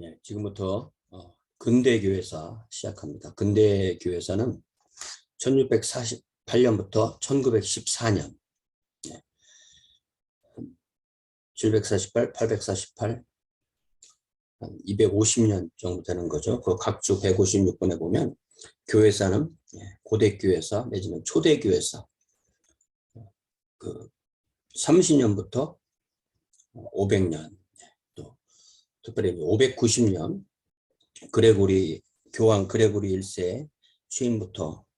예, 지금부터 근대교회사 시작합니다. 근대교회사는 1648년부터 1914년, 748, 848, 한 250년 정도 되는 거죠. 그 각주 156번에 보면 교회사는 고대교회사 내지는 초대교회사, 그 30년부터 500년, 또 특별히 590년 교황 그레고리 1세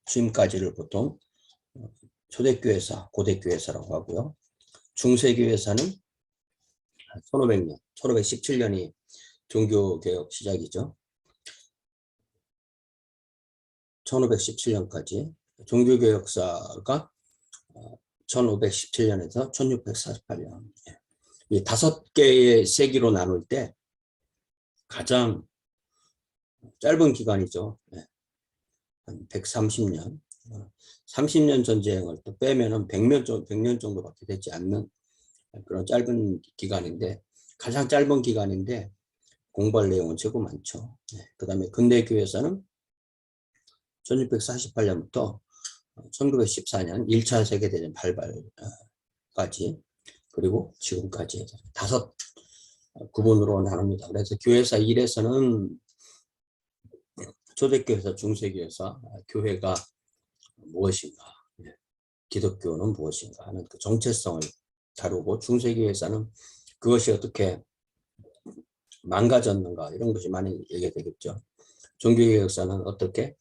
취임까지를 보통 초대교회사, 고대교회사라고 하고요. 중세교회사는 1500년, 1517년이 종교개혁 시작이죠. 1517년까지 종교개혁사가 1517년에서 1648년. 이 5개의 세기로 나눌 때 가장 짧은 기간이죠. 한 130년. 30년 전쟁을 또 빼면은 100년 정도밖에 되지 않는 그런 짧은 기간인데, 가장 짧은 기간인데 공부할 내용은 최고 많죠. 그 다음에 근대교회사는 1648년부터 1914년 1차 세계대전 발발까지, 그리고 지금까지 5 구분으로 나눕니다. 그래서 교회사 1에서는 초대교회사, 중세교회사, 교회가 무엇인가, 기독교는 무엇인가 하는 그 정체성을 다루고, 중세교회사는 그것이 어떻게 망가졌는가 이런 것이 많이 얘기가 되겠죠. 종교개혁사는 어떻게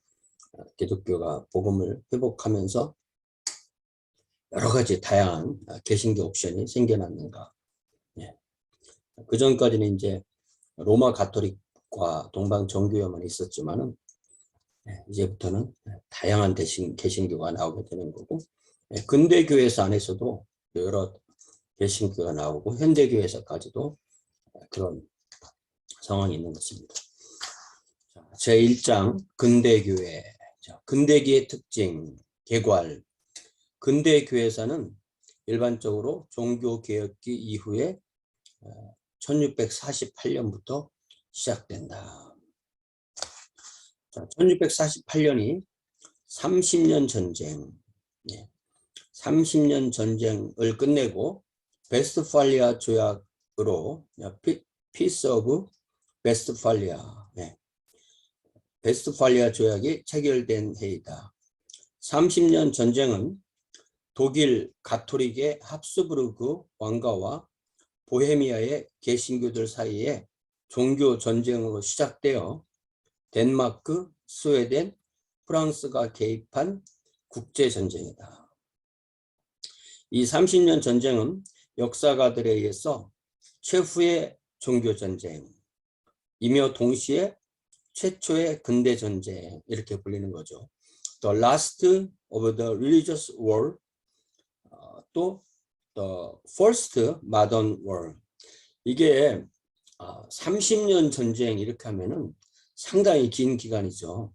기독교가 복음을 회복하면서 여러 가지 다양한 개신교 옵션이 생겨났는가. 그 전까지는 이제 로마 가톨릭과 동방 정교회만 있었지만은 이제부터는 다양한 개신교가 나오게 되는 거고, 근대교회사 안에서도 여러 개신교가 나오고 현대교회사까지도 그런 상황이 있는 것입니다. 제1장 근대교회. 근대기의 특징, 개괄. 근대교회사는 일반적으로 종교개혁기 이후에 1648년부터 시작된다. 1648년이 30년 전쟁, 30년 전쟁을 끝내고 베스트팔리아 조약으로 피스 오브 베스트팔리아, 베스트팔리아 조약이 체결된 해이다. 30년 전쟁은 독일 가톨릭의 합스부르크 왕가와 보헤미아의 개신교들 사이에 종교 전쟁으로 시작되어 덴마크, 스웨덴, 프랑스가 개입한 국제전쟁이다. 이 30년 전쟁은 역사가들에 의해서 최후의 종교전쟁이며 동시에 최초의 근대전쟁, 이렇게 불리는 거죠. The last of the religious war, 또 The first modern war. 이게 30년 전쟁 이렇게 하면은 상당히 긴 기간이죠.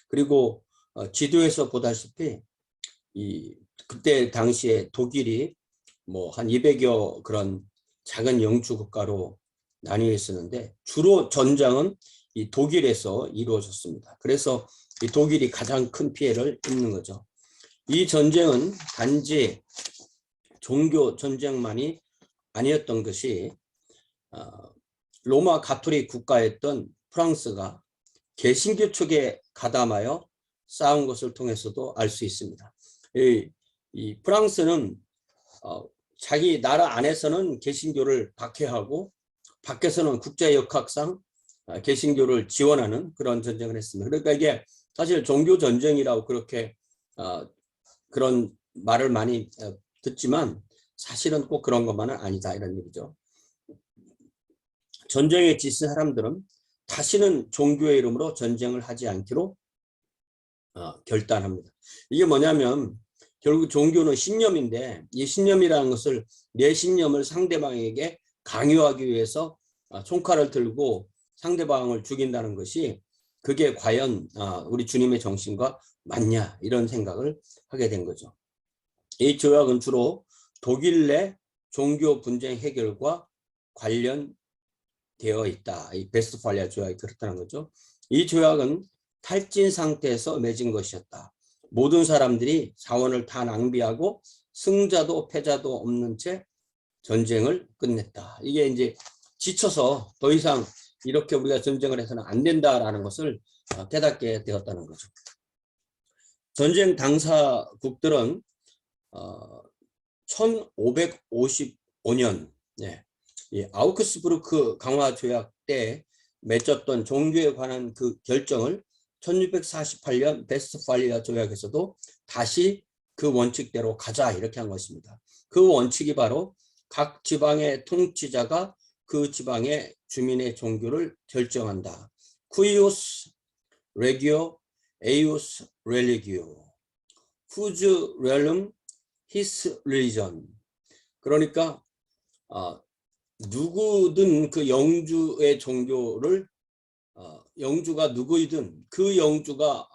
그리고 지도에서 보다시피 그때 당시에 독일이 뭐 한 200여 그런 작은 영주 국가로 나뉘어 있었는데, 주로 전장은 이 독일에서 이루어졌습니다. 그래서 이 독일이 가장 큰 피해를 입는 거죠. 이 전쟁은 단지 종교 전쟁만이 아니었던 것이, 로마 가톨릭 국가였던 프랑스가 개신교 쪽에 가담하여 싸운 것을 통해서도 알 수 있습니다. 이 프랑스는 자기 나라 안에서는 개신교를 박해하고 밖에서는 국제역학상 개신교를 지원하는 그런 전쟁을 했습니다. 그러니까 이게 사실 종교 전쟁이라고 그렇게 그런 말을 많이 듣지만 사실은 꼭 그런 것만은 아니다, 이런 얘기죠. 전쟁에 지친 사람들은 다시는 종교의 이름으로 전쟁을 하지 않기로 결단합니다. 이게 뭐냐면 결국 종교는 신념인데, 이 신념이라는 것을, 내 신념을 상대방에게 강요하기 위해서 총칼을 들고 상대방을 죽인다는 것이, 그게 과연 우리 주님의 정신과 맞냐, 이런 생각을 하게 된 거죠. 이 조약은 주로 독일 내 종교 분쟁 해결과 관련 되어 있다. 이 베스트팔리아 조약이 그렇다는 거죠. 이 조약은 탈진 상태에서 맺은 것이었다. 모든 사람들이 자원을 다 낭비하고 승자도 패자도 없는 채 전쟁을 끝냈다. 이게 이제 지쳐서 더 이상 이렇게 우리가 전쟁을 해서는 안 된다라는 것을 깨닫게 되었다는 거죠. 전쟁 당사국들은 1555년 이 아우크스부르크 강화 조약 때 맺었던 종교에 관한 그 결정을 1648년 베스트팔리아 조약에서도 다시 그 원칙대로 가자 이렇게 한 것입니다. 그 원칙이 바로 각 지방의 통치자가 그 지방의 주민의 종교를 결정한다. 쿠이오스 레기오 에이오스 렐리기오 whose realm his religion. 그러니까 누구든 그 영주의 종교를 영주가 누구이든 그 영주가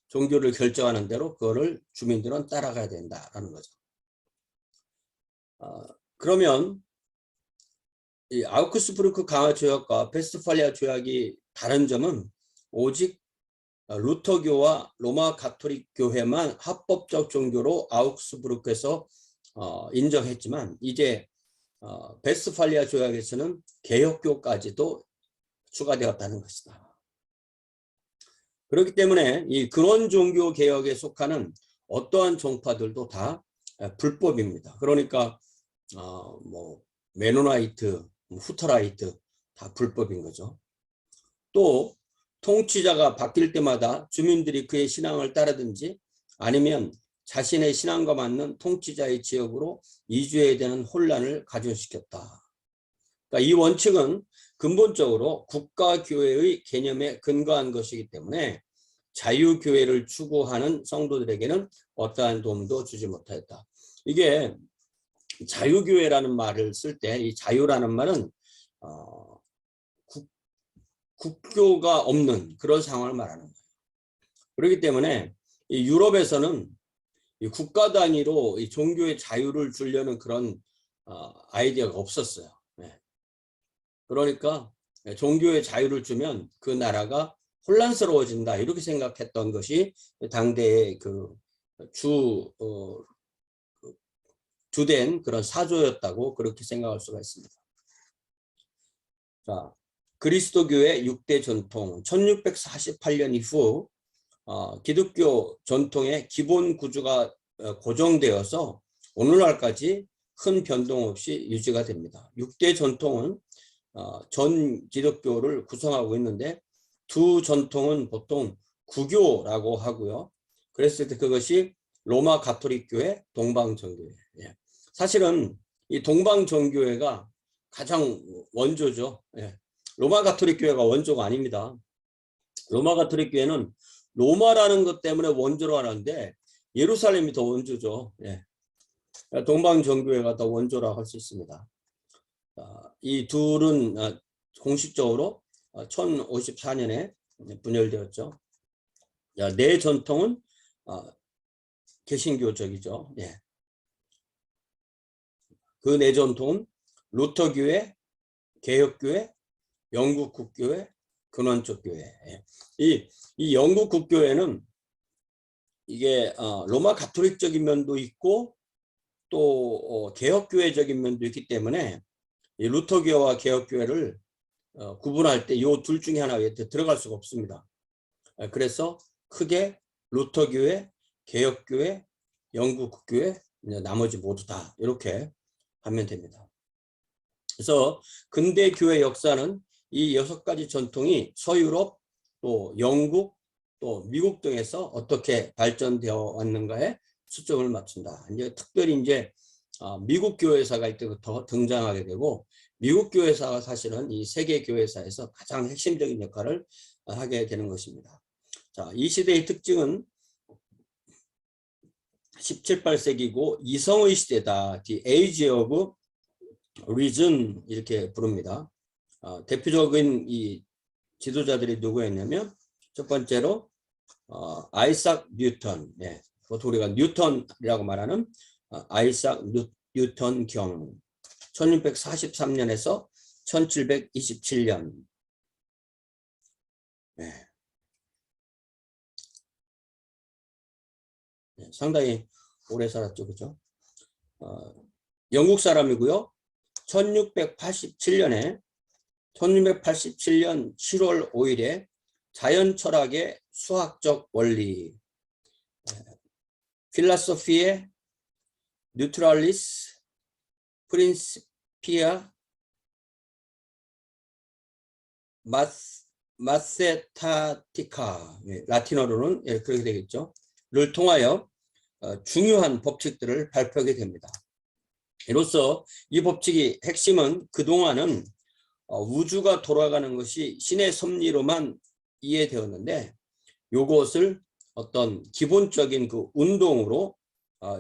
종교를 결정하는 대로 그거를 주민들은 따라가야 된다라는 거죠. 그러면 이 아우크스부르크 강화 조약과 베스트팔리아 조약이 다른 점은 오직 루터교와 로마 가톨릭 교회만 합법적 종교로 아우크스부르크에서 인정했지만 이제 베스트팔리아 조약에서는 개혁교까지도 추가되었다는 것이다. 그렇기 때문에 이 근원 종교 개혁에 속하는 어떠한 종파들도 다 불법입니다. 그러니까 뭐 메노나이트, 후터라이트 다 불법인 거죠. 또 통치자가 바뀔 때마다 주민들이 그의 신앙을 따르든지 아니면 자신의 신앙과 맞는 통치자의 지역으로 이주해야 되는 혼란을 가중시켰다. 그러니까 이 원칙은 근본적으로 국가교회의 개념에 근거한 것이기 때문에 자유교회를 추구하는 성도들에게는 어떠한 도움도 주지 못하였다. 이게 자유교회라는 말을 쓸 때 이 자유라는 말은 국교가 없는 그런 상황을 말하는 거예요. 그렇기 때문에 이 유럽에서는 이 국가 단위로 이 종교의 자유를 주려는 그런 아이디어가 없었어요. 그러니까 종교의 자유를 주면 그 나라가 혼란스러워진다 이렇게 생각했던 것이 당대의 그 주된 그런 사조였다고 그렇게 생각할 수가 있습니다. 자, 그리스도교의 6대 전통 1648년 이후 기독교 전통의 기본 구조가 고정되어서 오늘날까지 큰 변동 없이 유지가 됩니다. 6대 전통은 전 기독교를 구성하고 있는데 두 전통은 보통 구교라고 하고요. 그랬을 때 그것이 로마 가톨릭 교회, 동방 정교회. 사실은 이 동방 정교회가 가장 원조죠. 로마 가톨릭 교회가 원조가 아닙니다. 로마 가톨릭 교회는 로마라는 것 때문에 원조로 하는데 예루살렘이 더 원조죠. 동방 정교회가 더 원조라고 할 수 있습니다. 이 둘은 공식적으로 1054년에 분열되었죠. 네 전통은 개신교적이죠. 그 네 전통은 루터교회, 개혁교회, 영국 국교회, 근원적 교회. 이 영국 국교회는 이게 로마 가톨릭적인 면도 있고 또 개혁교회적인 면도 있기 때문에 이 루터교회와 개혁교회를 구분할 때 이 둘 중에 하나에 들어갈 수가 없습니다. 그래서 크게 루터교회, 개혁교회, 영국 국교회, 나머지 모두 다 이렇게 하면 됩니다. 그래서 근대 교회 역사는 이 6가지 전통이 서유럽, 또 영국, 또 미국 등에서 어떻게 발전되어 왔는가에 초점을 맞춘다. 이제 특별히 이제 미국 교회사가 이때부터 등장하게 되고 미국 교회사가 사실은 이 세계 교회사에서 가장 핵심적인 역할을 하게 되는 것입니다. 자, 이 시대의 특징은 17, 18세기고 이성의 시대다. The Age of Reason 이렇게 부릅니다. 대표적인 이 지도자들이 누구였냐면 첫 번째로 아이삭 뉴턴, 보통 우리가 뉴턴이라고 말하는 아이삭 뉴턴 경 1643년에서 1727년. 네. 네, 상당히 오래 살았죠, 그죠? 영국 사람이고요. 1687년 7월 5일에 자연 철학의 수학적 원리, 필라소피의 뉴트랄리스 프린시피아 마세타티카, 라틴어로는 그렇게 되겠죠. 를 통하여 중요한 법칙들을 발표하게 됩니다. 이로써 이 법칙의 핵심은 그동안은 우주가 돌아가는 것이 신의 섭리로만 이해되었는데, 이것을 어떤 기본적인 그 운동으로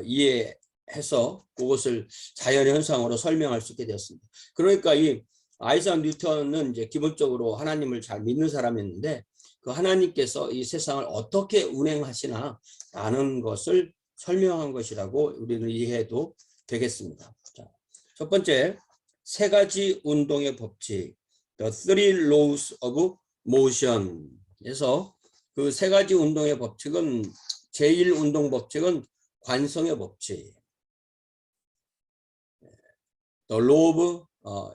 이해해서 그것을 자연의 현상으로 설명할 수 있게 되었습니다. 그러니까 이 아이작 뉴턴은 이제 기본적으로 하나님을 잘 믿는 사람이었는데, 그 하나님께서 이 세상을 어떻게 운행하시나 라는 것을 설명한 것이라고 우리는 이해해도 되겠습니다. 자, 첫 번째, 세 가지 운동의 법칙, The Three Laws of Motion에서 그 세 가지 운동의 법칙은, 제1운동 법칙은 관성의 법칙, The Law of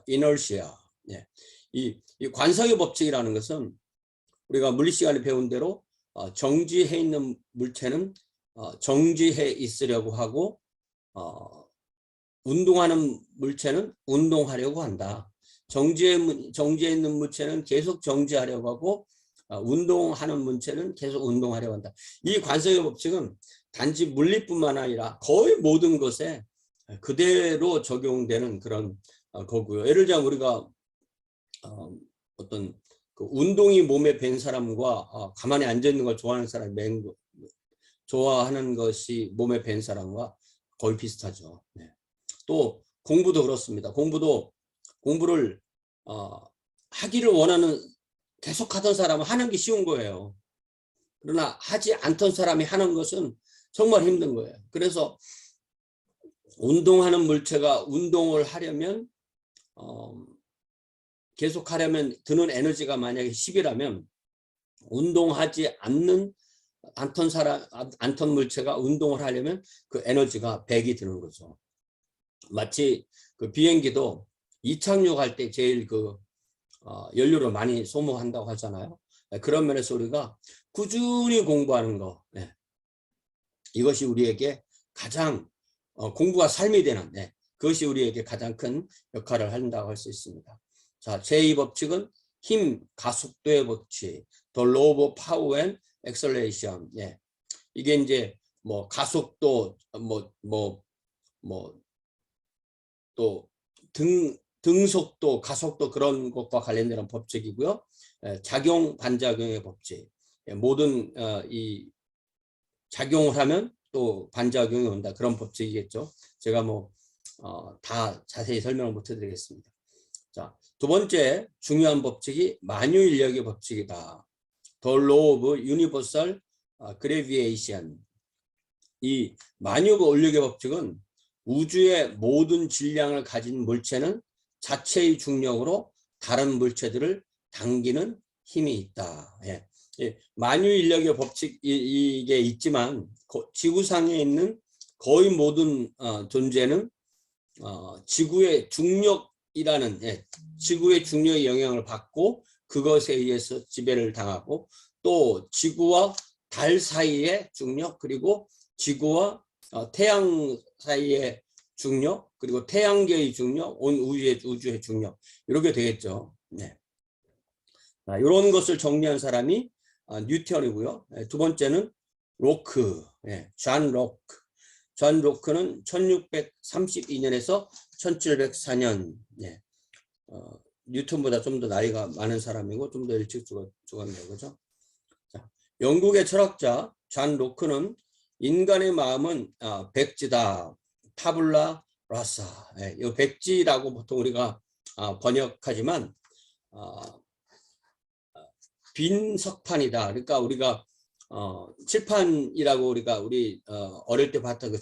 Inertia. 이 관성의 법칙이라는 것은 우리가 물리 시간에 배운 대로 정지해 있는 물체는 정지해 있으려고 하고, 운동하는 물체는 운동하려고 한다. 정지해 있는 물체는 계속 정지하려고 하고, 운동하는 물체는 계속 운동하려고 한다. 이 관성의 법칙은 단지 물리뿐만 아니라 거의 모든 것에 그대로 적용되는 그런 거고요. 예를 들자면 우리가 어떤 그 운동이 몸에 밴 사람과 가만히 앉아 있는 걸 좋아하는 사람이 좋아하는 것이 몸에 밴 사람과 거의 비슷하죠. 네. 또 공부도 그렇습니다. 공부를 하기를 원하는, 계속 하던 사람은 하는 게 쉬운 거예요. 그러나 하지 않던 사람이 하는 것은 정말 힘든 거예요. 그래서 운동하는 물체가 운동을 하려면 계속 하려면 드는 에너지가 만약에 10이라면 운동하지 않던 물체가 운동을 하려면 그 에너지가 100이 드는 거죠. 마치 그 비행기도 이착륙할 때 제일 그 연료를 많이 소모한다고 하잖아요. 그런 면에서 우리가 꾸준히 공부하는 거, 이것이 우리에게 가장 공부가 삶이 되는, 그것이 우리에게 가장 큰 역할을 한다고 할 수 있습니다. 자, 제2법칙은 힘 가속도의 법칙, The Law of Power and Acceleration. 이게 이제 뭐 가속도, 또 등속도, 가속도 그런 것과 관련된 법칙이고요. 작용 반작용의 법칙. 모든 이 작용을 하면 또 반작용이 온다, 그런 법칙이겠죠. 제가 다 자세히 설명을 못 해드리겠습니다. 자, 두 번째 중요한 법칙이 만유인력의 법칙이다. The Law of Universal Gravitation. 이 만유인력의 법칙은 우주의 모든 질량을 가진 물체는 자체의 중력으로 다른 물체들을 당기는 힘이 있다. 만유인력의 법칙 이게 있지만 지구상에 있는 거의 모든 존재는 지구의 중력이라는 지구의 중력의 영향을 받고 그것에 의해서 지배를 당하고, 또 지구와 달 사이의 중력, 그리고 지구와 태양 사이의 중력, 그리고 태양계의 중력, 온 우주의 중력, 이렇게 되겠죠. 이런 것을 정리한 사람이 뉴턴이고요. 두 번째는 로크, 존 로크. 존 로크는 1632년에서 1704년, 뉴턴보다 좀 더 나이가 많은 사람이고 좀 더 일찍 죽었네요. 그죠? 자, 영국의 철학자 존 로크는 인간의 마음은 백지다, 타블라 라사. 이 백지라고 보통 우리가 번역하지만 빈 석판이다. 그러니까 우리가 칠판이라고 우리 어릴 때 봤던 그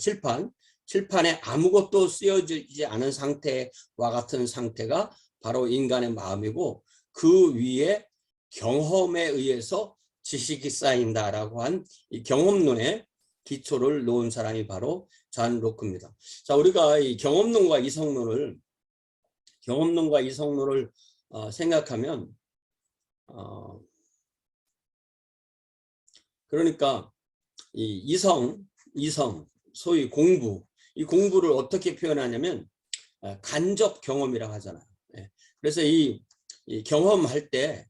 칠판에 아무것도 쓰여지지 않은 상태와 같은 상태가 바로 인간의 마음이고 그 위에 경험에 의해서 지식이 쌓인다라고 한 이 경험론의 기초를 놓은 사람이 바로 잔 로크입니다. 자, 우리가 이 경험론과 이성론을 생각하면 그러니까 이 이성 소위 공부, 이 공부를 어떻게 표현하냐면 간접 경험이라고 하잖아요. 그래서 이 경험할 때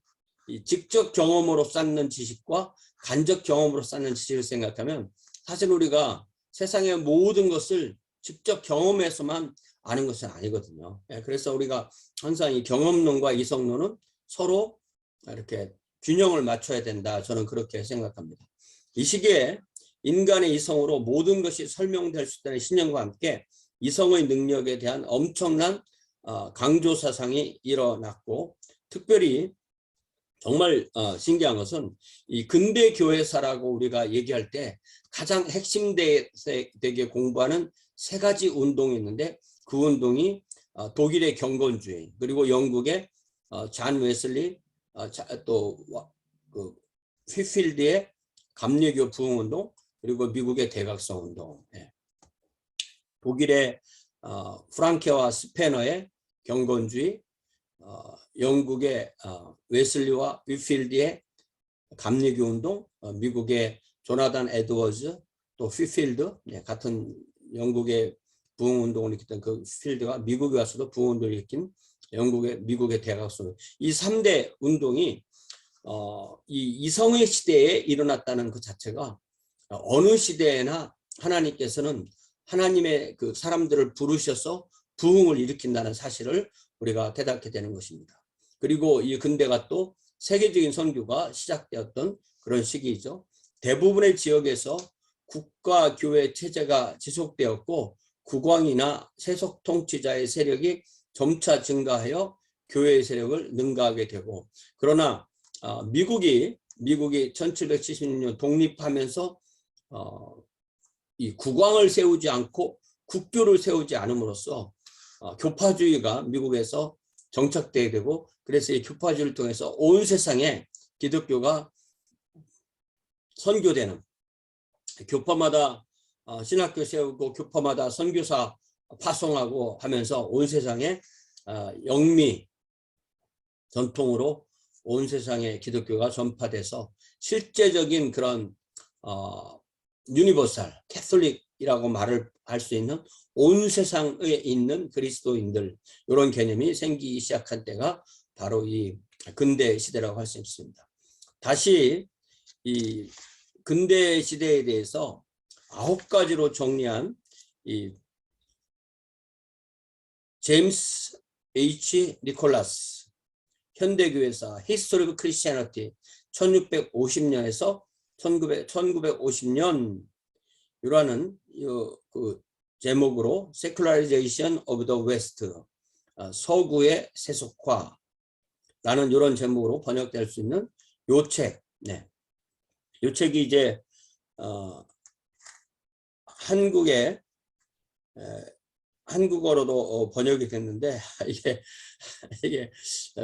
이 직접 경험으로 쌓는 지식과 간접 경험으로 쌓는 지식을 생각하면 사실 우리가 세상의 모든 것을 직접 경험해서만 아는 것은 아니거든요. 그래서 우리가 항상 이 경험론과 이성론은 서로 이렇게 균형을 맞춰야 된다. 저는 그렇게 생각합니다. 이 시기에 인간의 이성으로 모든 것이 설명될 수 있다는 신념과 함께 이성의 능력에 대한 엄청난 강조 사상이 일어났고, 특별히 정말 신기한 것은 이 근대 교회사라고 우리가 얘기할 때 가장 핵심되게 공부하는 세 가지 운동이 있는데, 그 운동이 독일의 경건주의, 그리고 영국의 잔 웨슬리, 또 그 휘필드의 감리교 부흥운동, 그리고 미국의 대각성운동, 독일의 프랑케와 스페너의 경건주의, 영국의 웨슬리와 휘필드의 감리교 운동, 미국의 조나단 에드워즈, 또 휘필드, 같은 영국의 부흥운동을 일으켰던 그 휘필드가 미국에 와서도 부흥운동을 일으킨 미국의 대각성, 이 3대 운동이 이 이성의 시대에 일어났다는 그 자체가 어느 시대에나 하나님께서는 하나님의 그 사람들을 부르셔서 부흥을 일으킨다는 사실을 우리가 깨닫게 되는 것입니다. 그리고 이 근대가 또 세계적인 선교가 시작되었던 그런 시기이죠. 대부분의 지역에서 국가 교회 체제가 지속되었고 국왕이나 세속 통치자의 세력이 점차 증가하여 교회의 세력을 능가하게 되고, 그러나 미국이 1776년 독립하면서 이 국왕을 세우지 않고 국교를 세우지 않음으로써 교파주의가 미국에서 정착되게 되고, 그래서 이 교파주의를 통해서 온 세상에 기독교가 선교되는, 교파마다 신학교 세우고 교파마다 선교사 파송하고 하면서 온 세상에 영미 전통으로 온 세상에 기독교가 전파돼서 실제적인 그런 유니버설 캐톨릭이라고 말을 할 수 있는 온 세상에 있는 그리스도인들, 이런 개념이 생기기 시작한 때가 바로 이 근대 시대라고 할 수 있습니다. 다시 이 근대 시대에 대해서 9가지로 정리한 이 제임스 H. 니콜라스 현대교회사 History of Christianity 1650년에서 1950년 이라는 그 제목으로 Secularization of the West, 서구의 세속화라는 이런 제목으로 번역될 수 있는 요 책, 요 책이 이제 한국어로도 번역이 됐는데 이게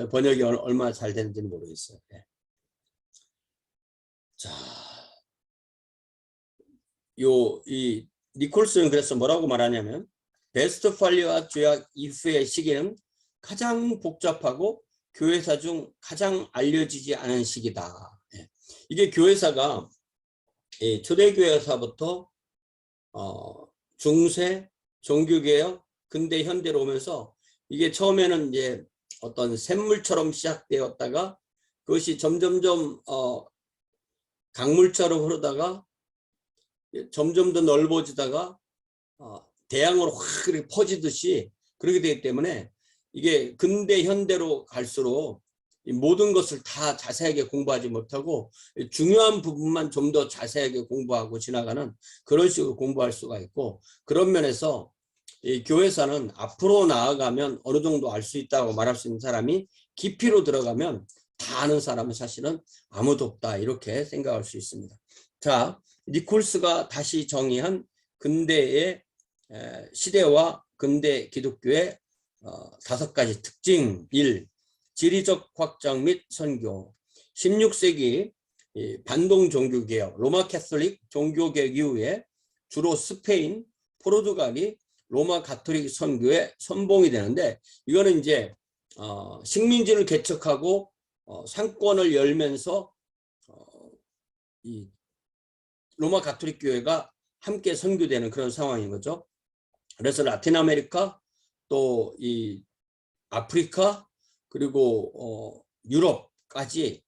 번역이 얼마나 잘 되는지는 모르겠어요. 자, 이 니콜슨은 그래서 뭐라고 말하냐면, 베스트팔리와 죄악 이후의 시기는 가장 복잡하고 교회사 중 가장 알려지지 않은 시기다. 이게 교회사가 초대교회사부터 중세, 종교개혁, 근대, 현대로 오면서 이게 처음에는 이제 어떤 샘물처럼 시작되었다가 그것이 점점점 강물처럼 흐르다가 점점 더 넓어지다가 대양으로 확 이렇게 퍼지듯이 그렇게 되기 때문에 이게 근대 현대로 갈수록 모든 것을 다 자세하게 공부하지 못하고 중요한 부분만 좀 더 자세하게 공부하고 지나가는 그런 식으로 공부할 수가 있고, 그런 면에서 이 교회사는 앞으로 나아가면 어느 정도 알 수 있다고 말할 수 있는 사람이 깊이로 들어가면 다 아는 사람은 사실은 아무도 없다, 이렇게 생각할 수 있습니다. 자, 니콜스가 다시 정의한 근대의 시대와 근대 기독교의 5가지 특징. 1. 지리적 확장 및 선교. 16세기 반동 종교개혁, 로마 캐톨릭 종교개혁 이후에 주로 스페인, 포르투갈이 로마 가톨릭 선교에 선봉이 되는데, 이거는 이제 식민지를 개척하고 상권을 열면서 이 로마 가톨릭 교회가 함께 선교되는 그런 상황인 거죠. 그래서 라틴 아메리카, 또 이 아프리카, 그리고 유럽까지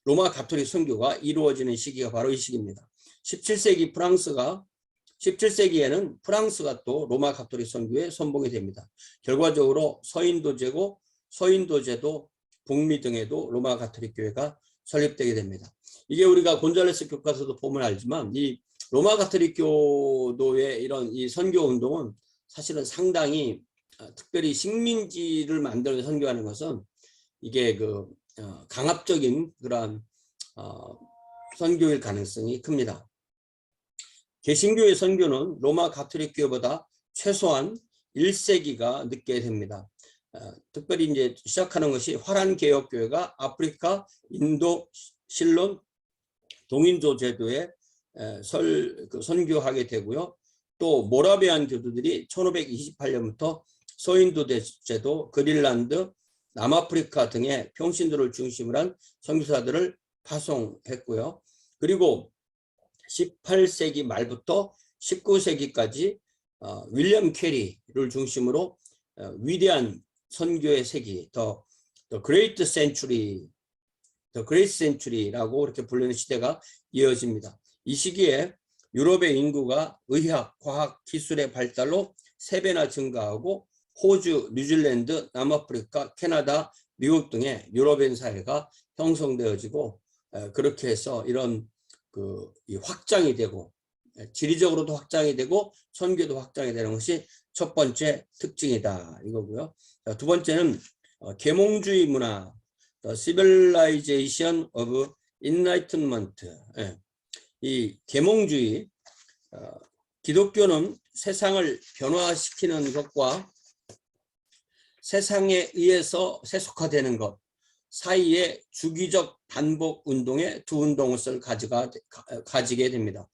로마 가톨릭 선교가 이루어지는 시기가 바로 이 시기입니다. 17세기에는 프랑스가 또 로마 가톨릭 선교에 선봉이 됩니다. 결과적으로 서인도제고, 서인도제도 북미 등에도 로마 가톨릭 교회가 설립되게 됩니다. 이게 우리가 곤잘레스 교과서도 보면 알지만, 이 로마 가톨릭 교도의 이런 이 선교 운동은 사실은 상당히, 특별히 식민지를 만들어 선교하는 것은 이게 강압적인 그런 선교일 가능성이 큽니다. 개신교의 선교는 로마 가톨릭 교회보다 최소한 1세기가 늦게 됩니다. 특별히 이제 시작하는 것이 화란 개혁 교회가 아프리카, 인도, 실론, 동인도 제도에 선교하게 되고요. 또 모라비안 교도들이 1528년부터 서인도 제도, 그린란드, 남아프리카 등의 평신도를 중심으로 한 선교사들을 파송했고요. 그리고 18세기 말부터 19세기까지 윌리엄 캐리를 중심으로 위대한 선교의 세기, The Great Century라고 이렇게 불리는 시대가 이어집니다. 이 시기에 유럽의 인구가 의학, 과학, 기술의 발달로 3배나 증가하고 호주, 뉴질랜드, 남아프리카, 캐나다, 미국 등의 유럽인 사회가 형성되어지고, 그렇게 해서 이런 확장이 되고, 지리적으로도 확장이 되고 선교도 확장이 되는 것이 첫 번째 특징이다 이거고요. 두 번째는 계몽주의 문화, The Civilization of Enlightenment. 이 계몽주의, 기독교는 세상을 변화시키는 것과 세상에 의해서 세속화되는 것 사이에 주기적 반복 운동의 두 운동을 가지게 됩니다.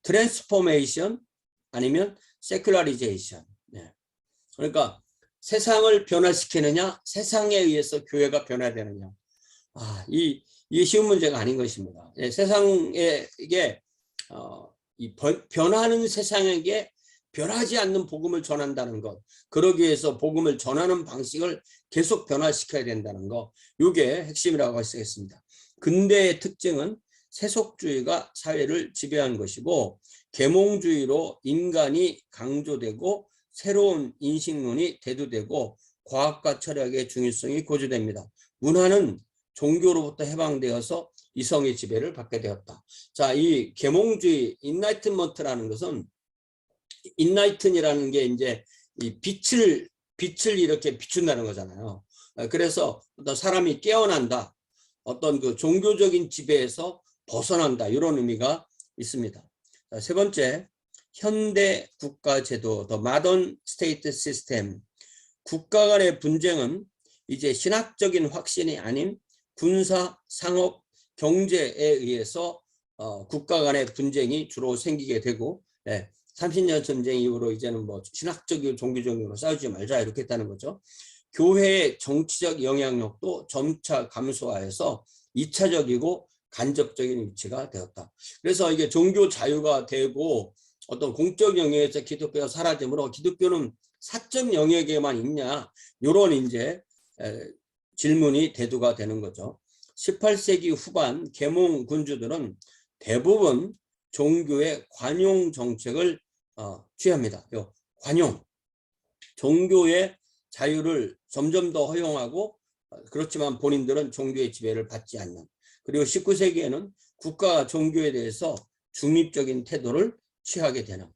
트랜스포메이션 아니면 세큘라리제이션. 그러니까 세상을 변화시키느냐, 세상에 의해서 교회가 변화되느냐. 이게 쉬운 문제가 아닌 것입니다. 세상에게 변하는 세상에게 변하지 않는 복음을 전한다는 것, 그러기 위해서 복음을 전하는 방식을 계속 변화시켜야 된다는 것, 이게 핵심이라고 할 수 있겠습니다. 근대의 특징은 세속주의가 사회를 지배한 것이고, 계몽주의로 인간이 강조되고 새로운 인식론이 대두되고 과학과 철학의 중요성이 고조됩니다. 문화는 종교로부터 해방되어서 이성의 지배를 받게 되었다. 자, 이 계몽주의, 인라이트먼트라는 것은, 인라이튼이라는 게 이제 이 빛을 이렇게 비춘다는 거잖아요. 그래서 어떤 사람이 깨어난다, 어떤 종교적인 지배에서 벗어난다, 이런 의미가 있습니다. 자, 세 번째, 현대 국가 제도, The Modern State System. 국가 간의 분쟁은 이제 신학적인 확신이 아닌 군사, 상업, 경제에 의해서 국가 간의 분쟁이 주로 생기게 되고, 30년 전쟁 이후로 이제는 뭐 신학적이고 종교적으로 싸우지 말자 이렇게 했다는 거죠. 교회의 정치적 영향력도 점차 감소하여서 2차적이고 간접적인 위치가 되었다. 그래서 이게 종교 자유가 되고 어떤 공적 영역에서 기독교가 사라지므로 기독교는 사적 영역에만 있냐, 이런 이제 질문이 대두가 되는 거죠. 18세기 후반 계몽 군주들은 대부분 종교의 관용 정책을 취합니다. 관용, 종교의 자유를 점점 더 허용하고, 그렇지만 본인들은 종교의 지배를 받지 않는. 그리고 19세기에는 국가가 종교에 대해서 중립적인 태도를 취하게 되는,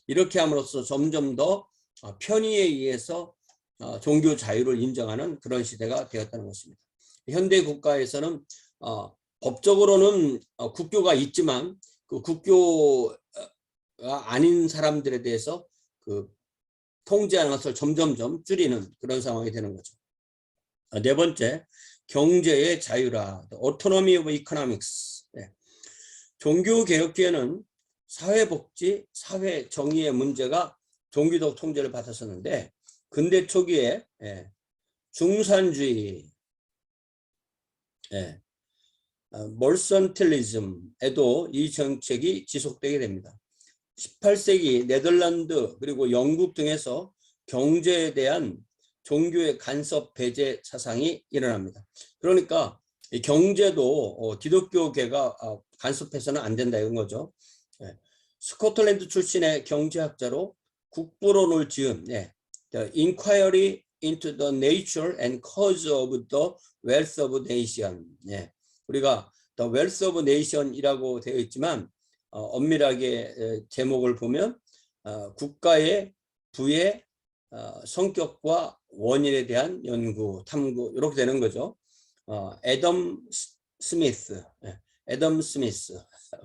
이렇게 함으로써 점점 더 편의에 의해서 종교 자유를 인정하는 그런 시대가 되었다는 것입니다. 현대 국가에서는 법적으로는 국교가 있지만 그 국교가 아닌 사람들에 대해서 통제하는 것을 점점점 줄이는 그런 상황이 되는 거죠. 네 번째, 경제의 자유라, autonomy of economics. 네. 종교개혁기에는 사회복지, 사회정의의 문제가 종교적 통제를 받았었는데 근대 초기에 중산주의, 머선틸리즘에도 이 정책이 지속되게 됩니다. 18세기 네덜란드 그리고 영국 등에서 경제에 대한 종교의 간섭 배제 사상이 일어납니다. 그러니까 이 경제도 기독교계가 간섭해서는 안 된다 이런 거죠. 스코틀랜드 출신의 경제학자로 국부론을 지은 The Inquiry into the Nature and Cause of the Wealth of Nation. 우리가 The Wealth of Nation이라고 되어 있지만 엄밀하게 제목을 보면 국가의 부의 성격과 원인에 대한 연구, 탐구 이렇게 되는 거죠. 애덤 스미스,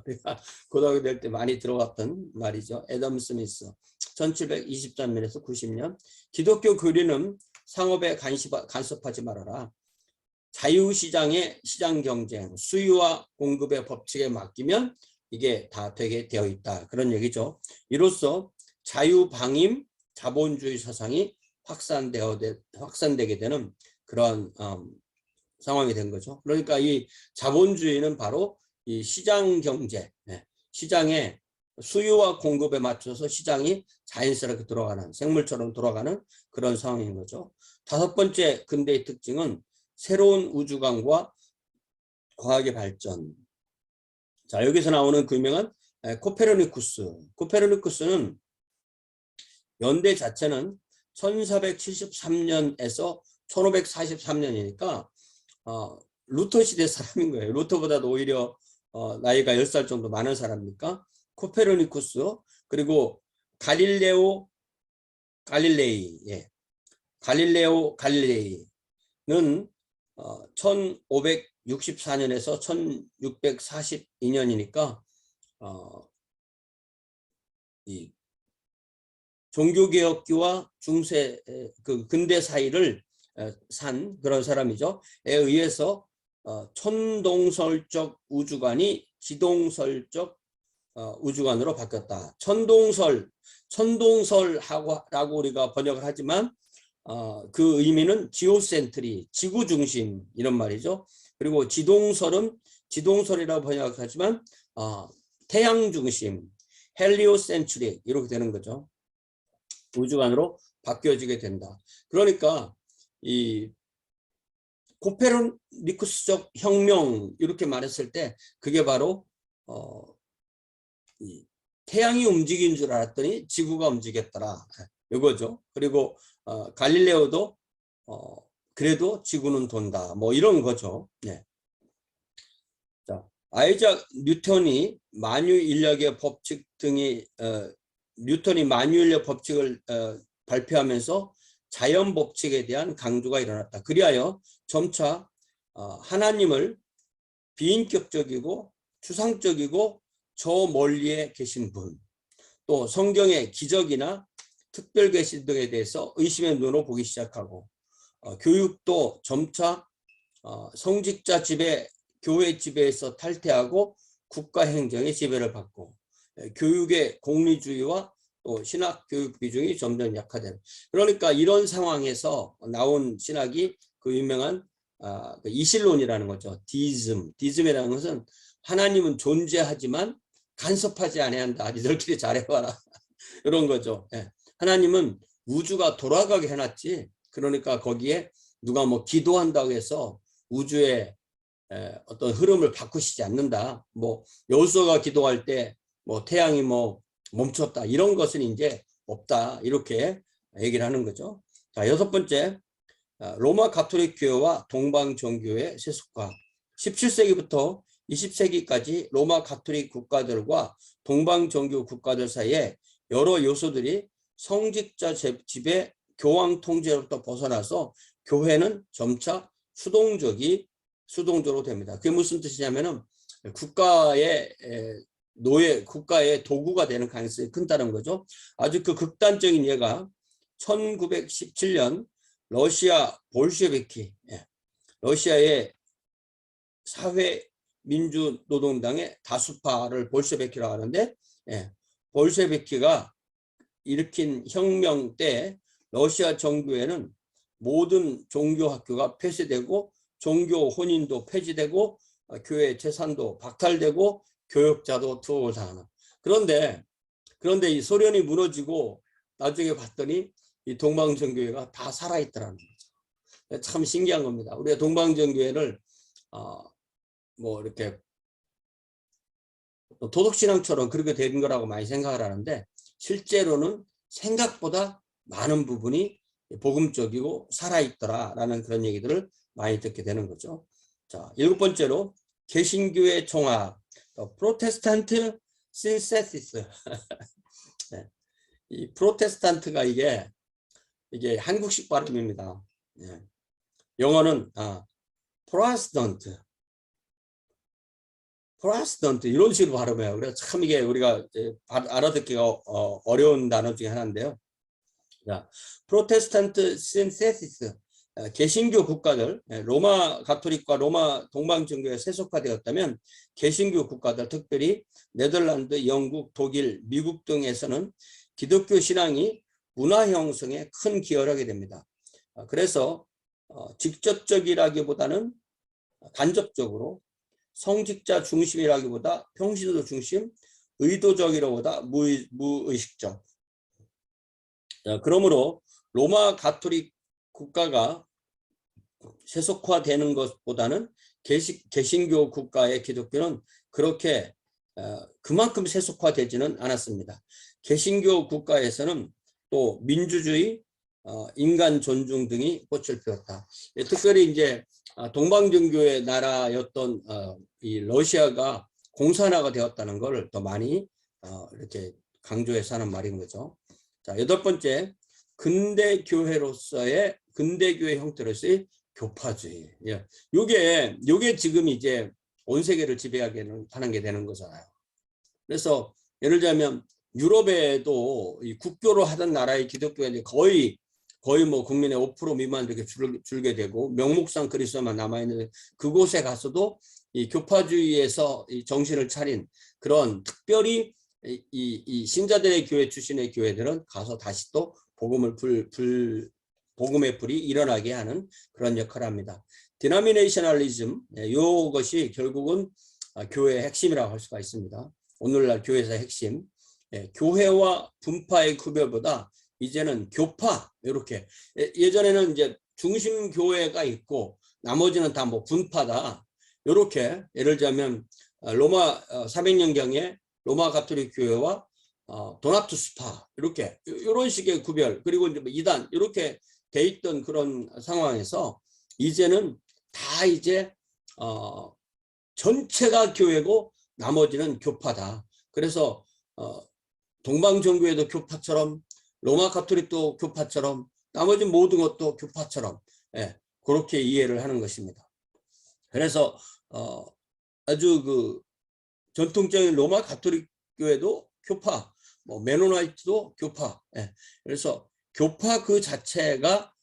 우리가 고등학교 될 때 많이 들어갔던 말이죠. 애덤 스미스, 1723년에서 90년. 기독교 교리는 상업에 간섭하지 말아라. 자유시장의 시장 경쟁, 수요와 공급의 법칙에 맡기면 이게 다 되게 되어 있다. 그런 얘기죠. 이로써 자유방임, 자본주의 사상이 확산되게 되는 그런 상황이 된 거죠. 그러니까 이 자본주의는 바로 이 시장 경제, 시장의 수요와 공급에 맞춰서 시장이 자연스럽게 돌아가는, 생물처럼 돌아가는 그런 상황인 거죠. 다섯 번째 근대의 특징은 새로운 우주관과 과학의 발전. 자, 여기서 나오는 그 유명한 코페르니쿠스. 코페르니쿠스는 연대 자체는 1473년에서 1543년이니까 루터 시대 사람인 거예요. 루터보다도 오히려 나이가 10살 정도 많은 사람이니까 코페르니쿠스, 그리고 갈릴레오 갈릴레이는 1564년에서 1642년이니까 이 종교개혁기와 중세 그 근대 사이를 산 그런 사람이죠. 에 의해서 천동설적 우주관이 지동설적 우주관으로 바뀌었다. 천동설라고 우리가 번역을 하지만 그 의미는 지오센트리, 지구 중심 이런 말이죠. 그리고 지동설이라고 번역하지만 태양 중심, 헬리오센트릭 이렇게 되는 거죠. 우주관으로 바뀌어지게 된다. 그러니까 이 코페르니쿠스적 혁명 이렇게 말했을 때 그게 바로 이 태양이 움직인 줄 알았더니 지구가 움직였더라 이거죠. 그리고 갈릴레오도 그래도 지구는 돈다 뭐 이런 거죠. 네. 자, 아이작 뉴턴이 만유인력의 법칙 등이 뉴턴이 만유인력 법칙을 발표하면서 자연 법칙에 대한 강조가 일어났다. 그리하여 점차 하나님을 비인격적이고 추상적이고 저 멀리에 계신 분, 또 성경의 기적이나 특별 계시 등에 대해서 의심의 눈으로 보기 시작하고 교육도 점차 성직자 지배, 교회 지배에서 탈퇴하고 국가 행정의 지배를 받고 교육의 공리주의와 또 신학 교육 비중이 점점 약화되는. 그러니까 이런 상황에서 나온 신학이 그 유명한 이실론이라는 거죠. 디즘이라는 것은 하나님은 존재하지만 간섭하지 않아야 한다. 니들끼리 잘해봐라. 이런 거죠. 예. 하나님은 우주가 돌아가게 해놨지. 그러니까 거기에 누가 뭐 기도한다고 해서 우주의 어떤 흐름을 바꾸시지 않는다. 뭐 여호수아가 기도할 때 뭐 태양이 뭐 멈췄다. 이런 것은 이제 없다. 이렇게 얘기를 하는 거죠. 자, 여섯 번째, 로마 가톨릭 교회와 동방 종교의 세속화. 17세기부터 20세기까지 로마 가톨릭 국가들과 동방 종교 국가들 사이에 여러 요소들이 성직자 지배, 교황 통제로부터 벗어나서 교회는 점차 수동적으로 됩니다. 그게 무슨 뜻이냐면은 국가의 국가의 도구가 되는 가능성이 큰다는 거죠. 아주 그 극단적인 예가 1917년 러시아 볼셰비키, 러시아의 사회민주노동당의 다수파를 볼셰비키라고 하는데, 볼셰비키가 일으킨 혁명 때 러시아 정부에는 모든 종교 학교가 폐쇄되고 종교 혼인도 폐지되고 교회 재산도 박탈되고 교역자도 투옥을 당하는. 그런데 이 소련이 무너지고 나중에 봤더니 이 동방정교회가 다 살아있더라는 거죠. 참 신기한 겁니다. 우리가 동방정교회를 뭐 이렇게 도덕신앙처럼 그렇게 된 거라고 많이 생각을 하는데, 실제로는 생각보다 많은 부분이 복음적이고 살아있더라라는 그런 얘기들을 많이 듣게 되는 거죠. 자, 7번째로 개신교의 종합, 프로테스탄트 신세시스. 네. 이 프로테스탄트가 이게 한국식 발음입니다. 네. 영어는 프로테스탄트 이런 식으로 발음해요. 그래서 참 이게 우리가 알아듣기가 어려운 단어 중에 하나인데요. 자, 프로테스탄트 신세시스, 개신교 국가들, 로마 가톨릭과 로마 동방정교에 세속화되었다면 개신교 국가들, 특별히 네덜란드, 영국, 독일, 미국 등에서는 기독교 신앙이 문화 형성에 큰 기여를 하게 됩니다. 그래서 직접적이라기보다는 간접적으로, 성직자 중심이라기보다 평신도 중심, 의도적이라기보다 무의식적. 그러므로 로마 가톨릭 국가가 세속화되는 것보다는 개신교 국가의 기독교는 그렇게 그만큼 세속화되지는 않았습니다. 개신교 국가에서는 또 민주주의, 인간 존중 등이 꽃을 피웠다. 특별히 이제 동방정교의 나라였던 이 러시아가 공산화가 되었다는 것을 더 많이 이렇게 강조해서 하는 말인 거죠. 자, 8번째, 근대교회 형태로서의 교파주의. 요게 지금 이제 온 세계를 지배하게 하는 게 되는 거잖아요. 그래서 예를 들자면 유럽에도 이 국교로 하던 나라의 기독교가 이제 거의 뭐 국민의 5% 미만 이렇게 줄게 되고, 명목상 그리스도만 남아있는 그곳에 가서도 이 교파주의에서 이 정신을 차린 그런, 특별히 이 신자들의 교회 출신의 교회들은 가서 다시 또 복음의 불이 일어나게 하는 그런 역할을 합니다. 디노미네이셔널리즘, 이것이 결국은 교회의 핵심이라고 할 수가 있습니다. 오늘날 교회에서의 핵심, 교회와 분파의 구별보다 이제는 교파, 이렇게, 예전에는 이제 중심 교회가 있고 나머지는 다 뭐 분파다, 이렇게. 예를 들자면 로마 400년경에 로마 가톨릭 교회와 도나투스파, 이렇게 이런 식의 구별, 그리고 이제 이단, 이렇게 돼 있던 그런 상황에서 이제는 다 이제 전체가 교회고 나머지는 교파다. 그래서 동방정교회도 교파처럼, 로마 가톨릭도 교파처럼, 나머지 모든 것도 교파처럼, 그렇게 이해를 하는 것입니다. 그래서 아주 그 전통적인 로마 가톨릭 교회도 교파, 뭐 메노나이트도 교파. 그래서 교파 그 자체가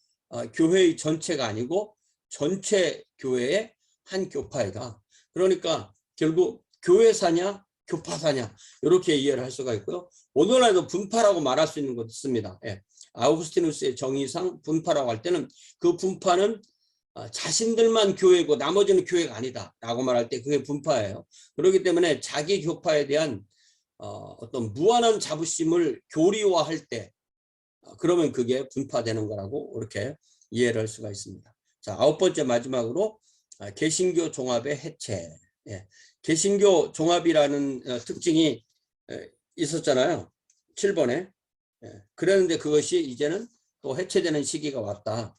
교회의 전체가 아니고 전체 교회의 한 교파이다. 그러니까 결국 교회사냐 교파사냐, 이렇게 이해를 할 수가 있고요. 오늘날도 분파라고 말할 수 있는 것도 있습니다. 아우구스티누스의 정의상 분파라고 할 때는 그 분파는 자신들만 교회고 나머지는 교회가 아니다 라고 말할 때 그게 분파예요. 그렇기 때문에 자기 교파에 대한 어떤 무한한 자부심을 교리화할 때 그러면 그게 분파되는 거라고 이렇게 이해를 할 수가 있습니다. 자, 9번째 마지막으로 개신교 종합의 해체. 개신교 종합이라는 특징이 있었잖아요. 7번에. 그랬는데 그것이 이제는 또 해체되는 시기가 왔다.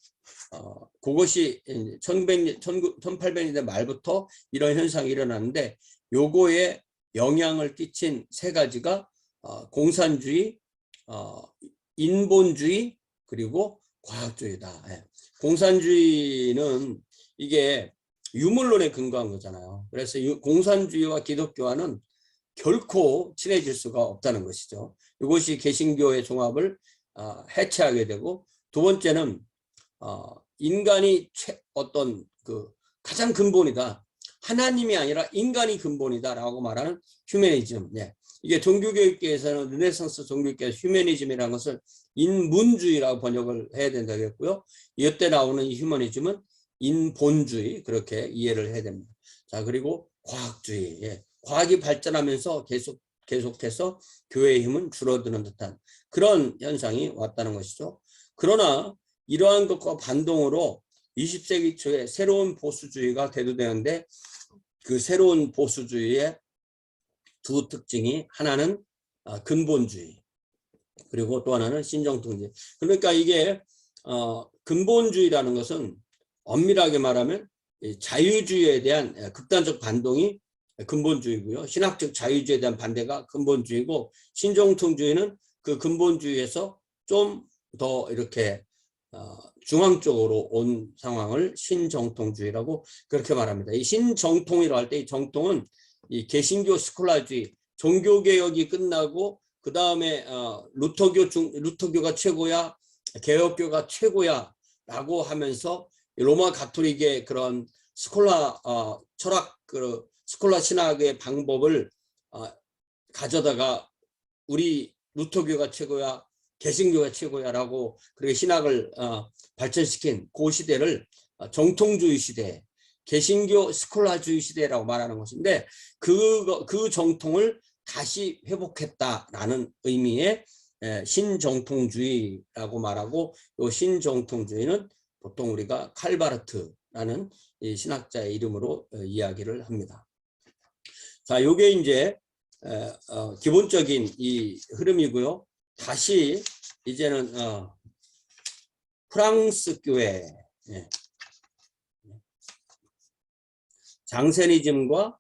그것이 1800년대 말부터 이런 현상이 일어났는데, 요거에 영향을 끼친 세 가지가 공산주의, 인본주의, 그리고 과학주의다. 공산주의는 이게 유물론에 근거한 거잖아요. 그래서 공산주의와 기독교와는 결코 친해질 수가 없다는 것이죠. 이것이 개신교의 종합을 해체하게 되고, 두 번째는 인간이 어떤 그 가장 근본이다. 하나님이 아니라 인간이 근본이다라고 말하는 휴머니즘. 예. 이게 종교교육계에서는 르네상스 종교교육계에서 휴머니즘이라는 것을 인문주의라고 번역을 해야 된다겠고요. 이때 나오는 이 휴머니즘은 인본주의, 그렇게 이해를 해야 됩니다. 자, 그리고 과학주의. 예. 과학이 발전하면서 계속해서 교회의 힘은 줄어드는 듯한 그런 현상이 왔다는 것이죠. 그러나 이러한 것과 반동으로 20세기 초에 새로운 보수주의가 대두되는데, 그 새로운 보수주의의 두 특징이, 하나는 근본주의, 그리고 또 하나는 신정통주의. 그러니까 이게 근본주의라는 것은 엄밀하게 말하면 자유주의에 대한 극단적 반동이 근본주의고요. 신학적 자유주의에 대한 반대가 근본주의고, 신정통주의는 그 근본주의에서 좀 더 이렇게 중앙 쪽으로 온 상황을 신정통주의라고 그렇게 말합니다. 이 신정통이라고 할 때, 이 정통은 이 개신교 스콜라주의, 종교개혁이 끝나고 그 다음에 루터교가 최고야, 개혁교가 최고야 라고 하면서 로마 가톨릭의 그런 스콜라 철학, 스콜라 신학의 방법을 가져다가 우리 루터교가 최고야, 개신교가 최고야 라고 그렇게 신학을 발전시킨 그 시대를 정통주의 시대, 개신교 스콜라주의 시대라고 말하는 것인데, 그 정통을 다시 회복했다라는 의미의 신정통주의라고 말하고, 이 신정통주의는 보통 우리가 칼바르트라는 이 신학자의 이름으로 이야기를 합니다. 자, 요게 이제 기본적인 이 흐름이고요. 다시 이제는 프랑스 교회, 장세니즘과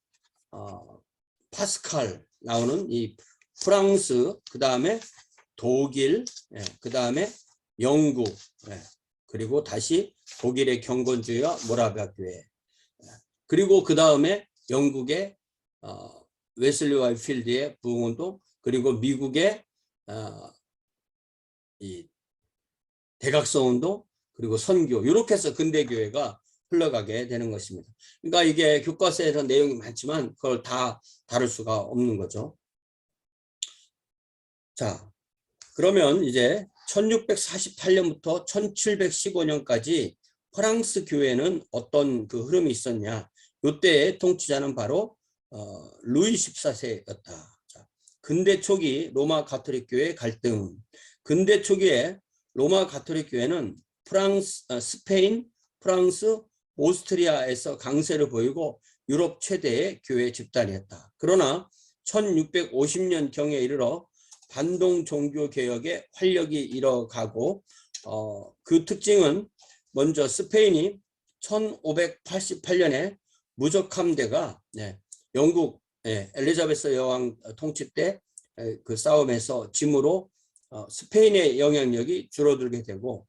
파스칼 나오는 이 프랑스, 그 다음에 독일, 그 다음에 영국, 그리고 다시 독일의 경건주의와 모라비아 교회, 그리고 그 다음에 영국의 웨슬리 와이필드의 부흥운동, 그리고 미국의 이 대각성운동, 그리고 선교, 이렇게 해서 근대교회가 흘러가게 되는 것입니다. 그러니까 이게 교과서에서 내용이 많지만 그걸 다 다룰 수가 없는 거죠. 자, 그러면 이제 1648년부터 1715년까지 프랑스 교회는 어떤 그 흐름이 있었냐. 이때의 통치자는 바로 루이 14세였다. 자, 근대 초기 로마 가톨릭 교회의 갈등. 근대 초기에 로마 가톨릭 교회는 스페인, 프랑스, 오스트리아에서 강세를 보이고 유럽 최대의 교회 집단이었다. 그러나 1650년경에 이르러 반동 종교 개혁의 활력이 일어가고, 그 특징은 먼저 스페인이 1588년에 무적함대가 영국 엘리자베스 여왕 통치 때 그 싸움에서 짐으로 스페인의 영향력이 줄어들게 되고,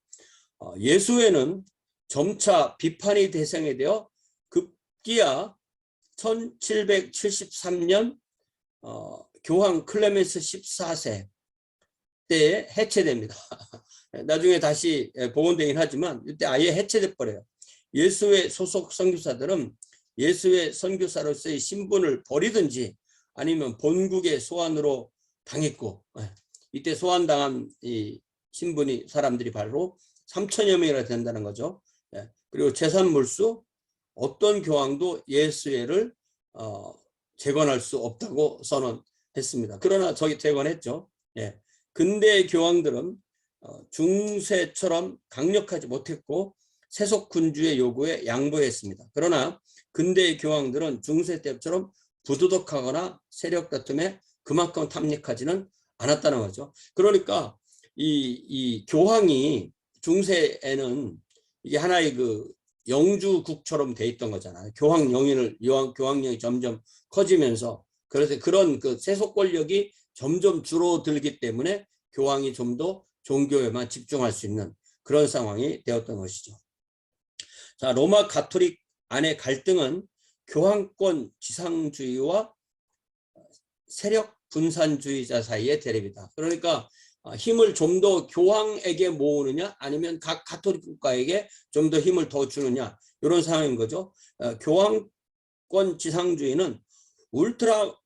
예수회는 점차 비판의 대상이 되어 급기야 1773년 교황 클레멘스 14세 때에 해체됩니다. 나중에 다시 복원되긴 하지만 이때 아예 해체돼 버려요. 예수회 소속 선교사들은 예수의 선교사로서의 신분을 버리든지 아니면 본국의 소환으로 당했고, 이때 소환당한 이 신분이 사람들이 바로 3천여 명이나 된다는 거죠. 그리고 재산물수, 어떤 교황도 예수회를 재건할 수 없다고 선언했습니다. 그러나 저기 재건했죠. 근대 교황들은 중세처럼 강력하지 못했고 세속 군주의 요구에 양보했습니다. 그러나 근대 교황들은 중세 때처럼 부도덕하거나 세력 다툼에 그만큼 탐닉하지는 않았다는 거죠. 그러니까 이 교황이 중세에는 이게 하나의 그 영주국처럼 돼 있던 거잖아요. 교황령이 점점 커지면서, 그래서 그런 그 세속 권력이 점점 줄어들기 때문에 교황이 좀 더 종교에만 집중할 수 있는 그런 상황이 되었던 것이죠. 자, 로마 가톨릭 안의 갈등은 교황권 지상주의와 세력 분산주의자 사이의 대립이다. 그러니까 힘을 좀 더 교황에게 모으느냐 아니면 각 가톨릭 국가에게 좀 더 힘을 더 주느냐 이런 상황인 거죠. 교황권 지상주의는 울트라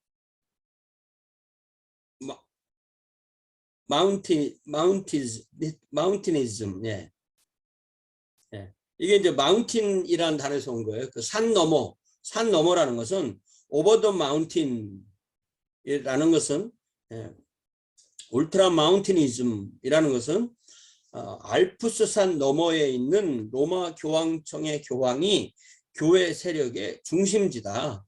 마운티니즘, 예. 예. 이게 이제 마운틴이라는 단어에서 온 거예요. 그 산 너머라는 것은 오버 더 마운틴이라는 것은, 예. 울트라 마운티니즘이라는 것은 알프스산 너머에 있는 로마 교황청의 교황이 교회 세력의 중심지다.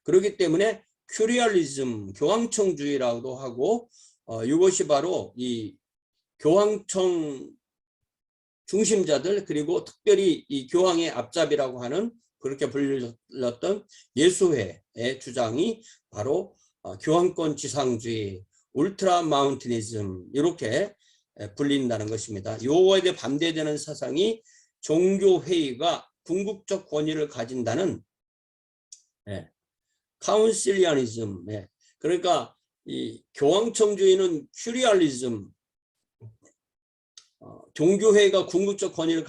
그렇기 때문에 큐리얼리즘, 교황청주의라고도 하고 이것이 바로 이 교황청 중심자들 그리고 특별히 이 교황의 앞잡이라고 하는 그렇게 불렸던 예수회의 주장이 바로 교황권 지상주의, 울트라 마운티니즘 이렇게 불린다는 것입니다. 요거에 반대되는 사상이 종교회의가 궁극적 권위를 가진다는 카운실리아니즘. 그러니까 이 교황청주의는 큐리얼리즘, 종교회의가 궁극적 권위를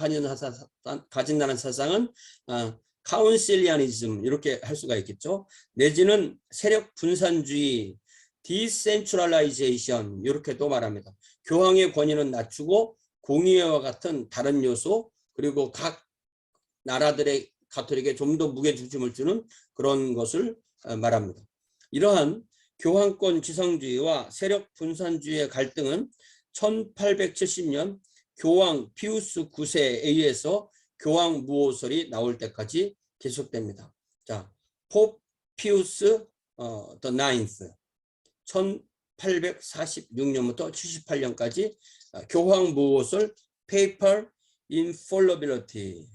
가진다는 사상은 카운실리아니즘 이렇게 할 수가 있겠죠. 내지는 세력 분산주의, 디센트럴라이제이션 이렇게도 말합니다. 교황의 권위는 낮추고 공의회와 같은 다른 요소 그리고 각 나라들의 가톨릭에 좀 더 무게중심을 주는 그런 것을 말합니다. 이러한 교황권 지상주의와 세력 분산주의의 갈등은 1870년 교황 피우스 9세에 의해서 교황 무호설이 나올 때까지 계속됩니다. 자, 포 피우스 the ninth 1846년부터 78년까지 교황 무호설 Papal Infallibility.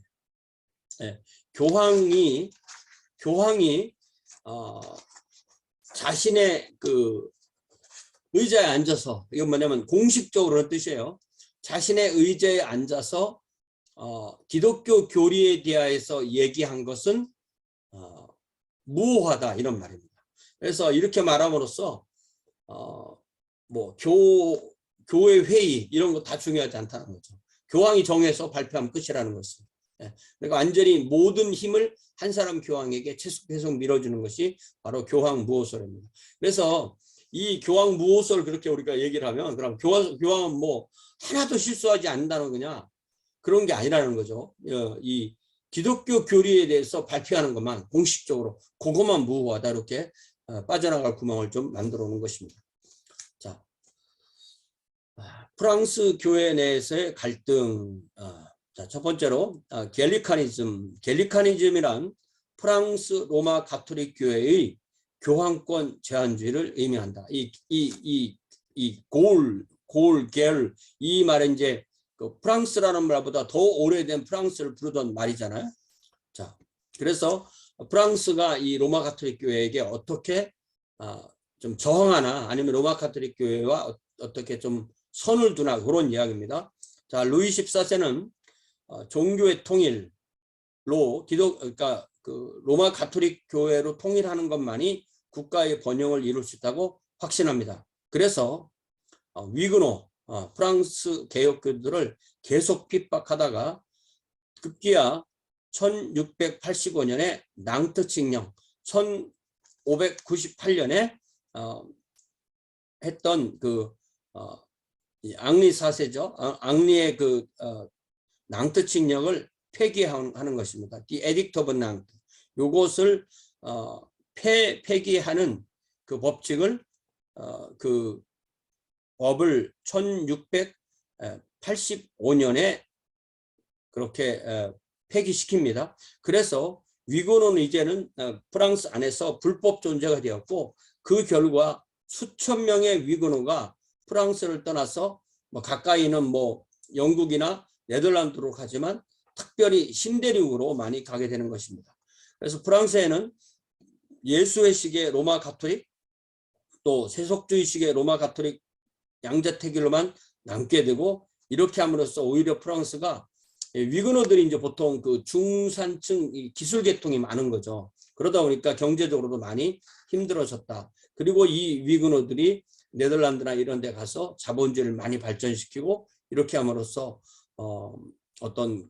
교황이 자신의 그 의자에 앉아서, 이건 뭐냐면 공식적으로는 뜻이에요. 자신의 의자에 앉아서 기독교 교리에 대하여서 얘기한 것은 무효하다 이런 말입니다. 그래서 이렇게 말함으로써 뭐 교회 회의 이런 거 다 중요하지 않다는 거죠. 교황이 정해서 발표하면 끝이라는 것입니다. 그러니까 완전히 모든 힘을 한 사람 교황에게 계속 밀어주는 것이 바로 교황 무호설입니다. 그래서 이 교황 무호설 그렇게 우리가 얘기를 하면 그럼 교황은 뭐 하나도 실수하지 않는다는 거냐 그런 게 아니라는 거죠. 이 기독교 교리에 대해서 발표하는 것만 공식적으로 그것만 무효하다 이렇게 빠져나갈 구멍을 좀 만들어 놓은 것입니다. 자, 프랑스 교회 내에서의 갈등. 자, 첫 번째로 갤리카니즘이란 프랑스 로마 가톨릭 교회의 교황권 제한주의를 의미한다. 갤 이 말은 이제 그 프랑스라는 말보다 더 오래된 프랑스를 부르던 말이잖아요. 자, 그래서 프랑스가 이 로마 가톨릭 교회에게 어떻게 좀 저항하나 아니면 로마 가톨릭 교회와 어떻게 좀 선을 두나 그런 이야기입니다. 자, 루이 14세는 종교의 통일로 그러니까 그 로마 가톨릭 교회로 통일하는 것만이 국가의 번영을 이룰 수 있다고 확신합니다. 그래서 위그노 프랑스 개혁교들을 계속 핍박하다가 급기야 1685년에 낭트 칙령, 1598년에 했던 그 앙리 4세죠. 앙리의 그 낭트 칙령을 폐기하는 것입니다. The Edict of Nantes. 요것을 폐기하는 그 법칙을 그 법을 1685년에 그렇게 폐기시킵니다. 그래서 위고노는 이제는 프랑스 안에서 불법 존재가 되었고 그 결과 수천 명의 위고노가 프랑스를 떠나서 뭐 가까이는 뭐 영국이나 네덜란드로 가지만 특별히 신대륙으로 많이 가게 되는 것입니다. 그래서 프랑스에는 예수회식의 로마 가톨릭 또 세속주의식의 로마 가톨릭 양자택일로만 남게 되고 이렇게 함으로써 오히려 프랑스가 위그노들이 이제 보통 그 중산층 기술 계통이 많은 거죠. 그러다 보니까 경제적으로도 많이 힘들어졌다. 그리고 이 위그노들이 네덜란드나 이런 데 가서 자본주의를 많이 발전시키고 이렇게 함으로써 어떤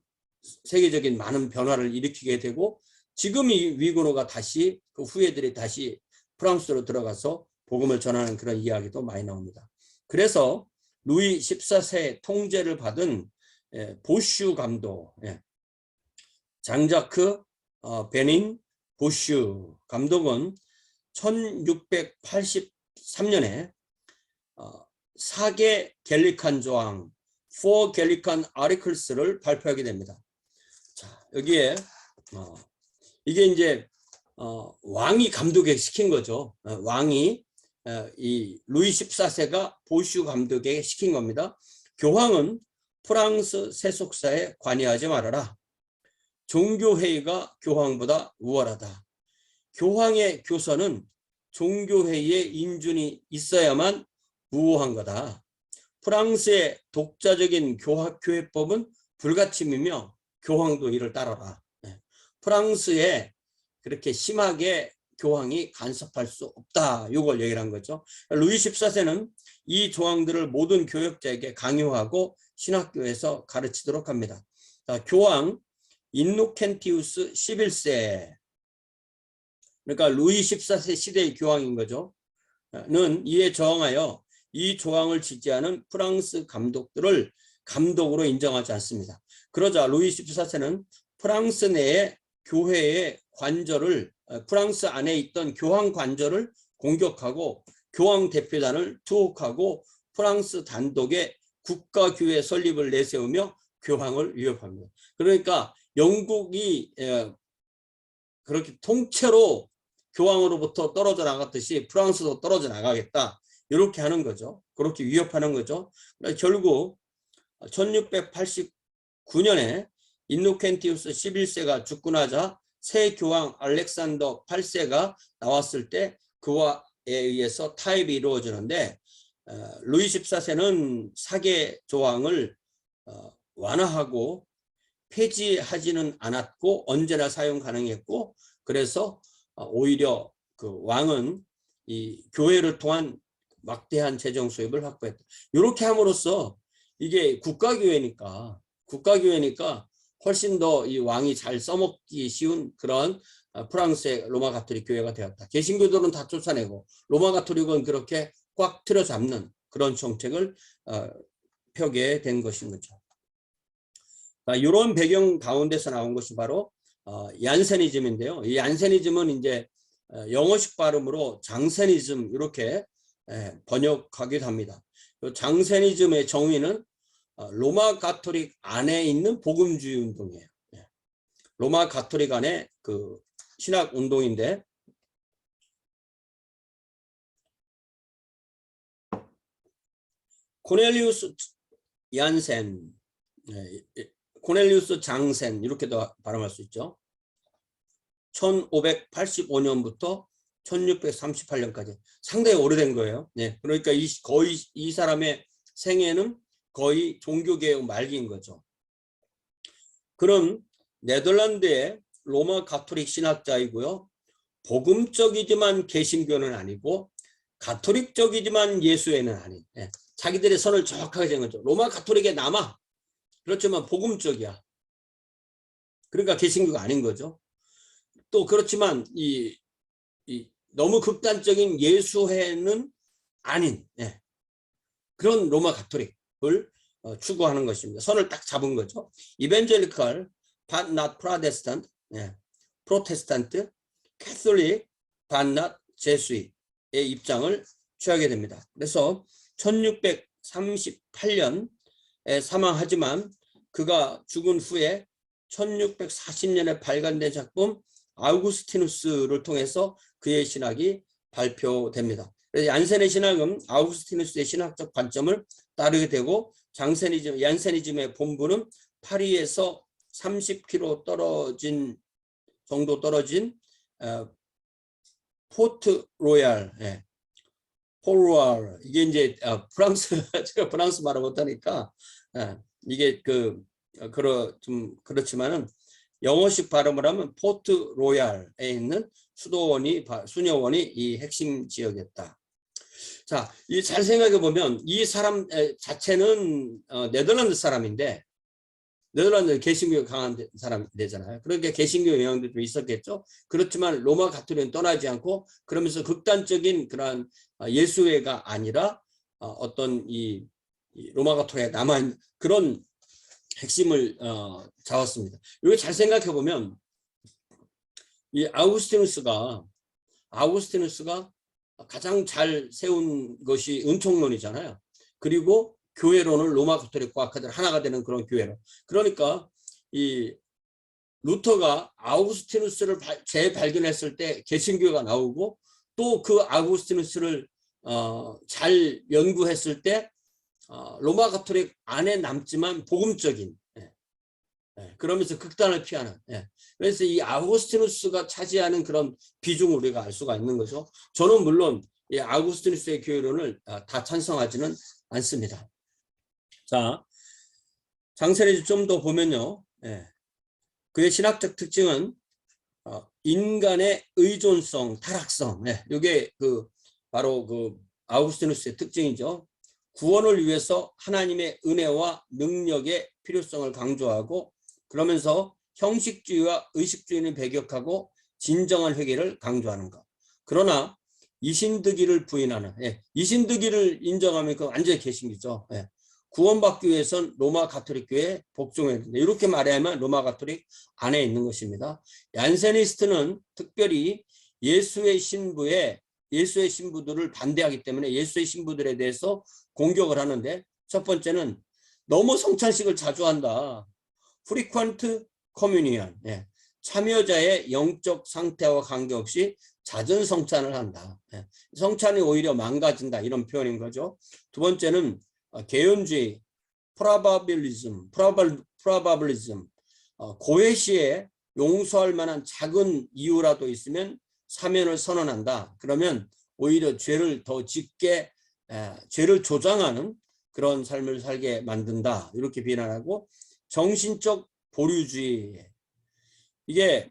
세계적인 많은 변화를 일으키게 되고, 지금 이 위고노가 다시 그 후예들이 다시 프랑스로 들어가서 복음을 전하는 그런 이야기도 많이 나옵니다. 그래서 루이 14세 통제를 받은 보슈 감독, 장자크 베닌 보슈 감독은 1683년에 4개 갤리칸 조항, 4 갤리칸 아리클스를 발표하게 됩니다. 자, 여기에 이게 이제 왕이 감독에게 시킨 거죠. 왕이 이 루이 14세가 보슈 감독에게 시킨 겁니다. 교황은 프랑스 세속사에 관여하지 말아라. 종교회의가 교황보다 우월하다. 교황의 교서는 종교회의의 인준이 있어야만 우호한 거다. 프랑스의 독자적인 교회법은 불가침이며 교황도 이를 따라라. 프랑스에 그렇게 심하게 교황이 간섭할 수 없다. 이걸 얘기를 한 거죠. 루이 14세는 이 조항들을 모든 교역자에게 강요하고 신학교에서 가르치도록 합니다. 자, 교황 인노켄티우스 11세, 그러니까 루이 14세 시대의 교황인 거죠. 는 이에 저항하여 이 조항을 지지하는 프랑스 감독들을 감독으로 인정하지 않습니다. 그러자 루이 14세는 프랑스 내의 교회의 관절을, 프랑스 안에 있던 교황 관절을 공격하고 교황 대표단을 투옥하고 프랑스 단독의 국가교회 설립을 내세우며 교황을 위협합니다. 그러니까 영국이 그렇게 통째로 교황으로부터 떨어져 나갔듯이 프랑스도 떨어져 나가겠다, 이렇게 하는 거죠. 그렇게 위협하는 거죠. 결국 1689년에 인노켄티우스 11세가 죽고 나자 새 교황 알렉산더 8세가 나왔을 때 그와에 의해서 타협이 이루어지는데, 루이 14세는 사계 조항을 완화하고 폐지하지는 않았고 언제나 사용 가능했고, 그래서 오히려 그 왕은 이 교회를 통한 막대한 재정 수입을 확보했다. 이렇게 함으로써 이게 국가교회니까 훨씬 더 이 왕이 잘 써먹기 쉬운 그런 프랑스의 로마 가톨릭 교회가 되었다. 개신교들은 다 쫓아내고 로마 가톨릭은 그렇게 꽉 틀어잡는 그런 정책을 펴게 된 것인 거죠. 이런 배경 가운데서 나온 것이 바로 얀세니즘인데요. 이 얀세니즘은 이제 영어식 발음으로 장세니즘 이렇게 번역하기도 합니다. 장세니즘의 정의는 로마 가톨릭 안에 있는 복음주의 운동이에요. 로마 가톨릭 안에 그 신학 운동인데, 코넬리우스 얀센, 코넬리우스 장센 이렇게도 발음할 수 있죠. 1585년부터 1638년까지 상당히 오래된 거예요. 그러니까 거의 이 사람의 생애는 거의 종교개혁 말기인 거죠. 그럼 네덜란드의 로마 가톨릭 신학자이고요. 복음적이지만 개신교는 아니고 가톨릭적이지만 예수회는 아닌, 자기들의 선을 정확하게 정한 거죠. 로마 가톨릭에 남아. 그렇지만 복음적이야. 그러니까 개신교가 아닌 거죠. 또 그렇지만 이 너무 극단적인 예수회는 아닌 그런 로마 가톨릭을 추구하는 것입니다. 선을 딱 잡은 거죠. 이벤젤리컬, but not Protestant, 프로테스탄트, 캐톨릭, but not 제수잇의 입장을 취하게 됩니다. 그래서 1638년에 사망하지만 그가 죽은 후에 1640년에 발간된 작품 아우구스티누스를 통해서 그의 신학이 발표됩니다. 그래서 얀센의 신학은 아우구스티누스의 신학적 관점을 따르게 되고, 얀세니즘의 본부는 파리에서 30km 정도 떨어진 포트 로얄, 포르왈, 이게 이제 프랑스, 제가 프랑스 말을 못하니까 이게 좀 그렇지만은 영어식 발음을 하면 포트 로얄에 있는 수녀원이 이 핵심 지역이었다. 자, 이 잘 생각해 보면 이 사람 자체는 네덜란드 사람인데 네덜란드 개신교 강한 사람 되잖아요. 그러니까 개신교 영향도 좀 있었겠죠. 그렇지만 로마 가톨릭은 떠나지 않고 그러면서 극단적인 그러한 예수회가 아니라 어떤 이 로마 가톨릭에 남아있는 그런 핵심을 잡았습니다. 이거 잘 생각해 보면 이 아우구스티누스가 가장 잘 세운 것이 은총론이잖아요. 그리고 교회론을 로마 가톨릭과 하나가 되는 그런 교회론. 그러니까 이 루터가 아우구스티누스를 재발견했을 때 개신교가 나오고 또 그 아우구스티누스를 잘 연구했을 때 로마 가톨릭 안에 남지만 복음적인 그러면서 극단을 피하는 그래서 이 아우구스티누스가 차지하는 그런 비중을 우리가 알 수가 있는 거죠. 저는 물론 이 아우구스티누스의 교회론을 다 찬성하지는 않습니다. 자, 장세리 좀 더 보면요. 그의 신학적 특징은 인간의 의존성, 타락성. 이게 바로 그 아우구스티누스의 특징이죠. 구원을 위해서 하나님의 은혜와 능력의 필요성을 강조하고 그러면서 형식주의와 의식주의는 배격하고 진정한 회개를 강조하는 것. 그러나 이신득이를 부인하는 이신득이를 인정하면 그 완전히 개신교죠. 구원받기 위해서는 로마 가톨릭 교회에 복종해야 된다. 이렇게 말하면 로마 가톨릭 안에 있는 것입니다. 얀세니스트는 특별히 예수의 신부들을 반대하기 때문에 예수의 신부들에 대해서 공격을 하는데 첫 번째는 너무 성찬식을 자주 한다. frequent communion. 참여자의 영적 상태와 관계없이 잦은 성찬을 한다. 성찬이 오히려 망가진다. 이런 표현인 거죠. 두 번째는 개연주의, probabilism. 고해 시에 용서할 만한 작은 이유라도 있으면 사면을 선언한다. 그러면 오히려 죄를 더 짙게 죄를 조장하는 그런 삶을 살게 만든다. 이렇게 비난하고 정신적 보류주의. 이게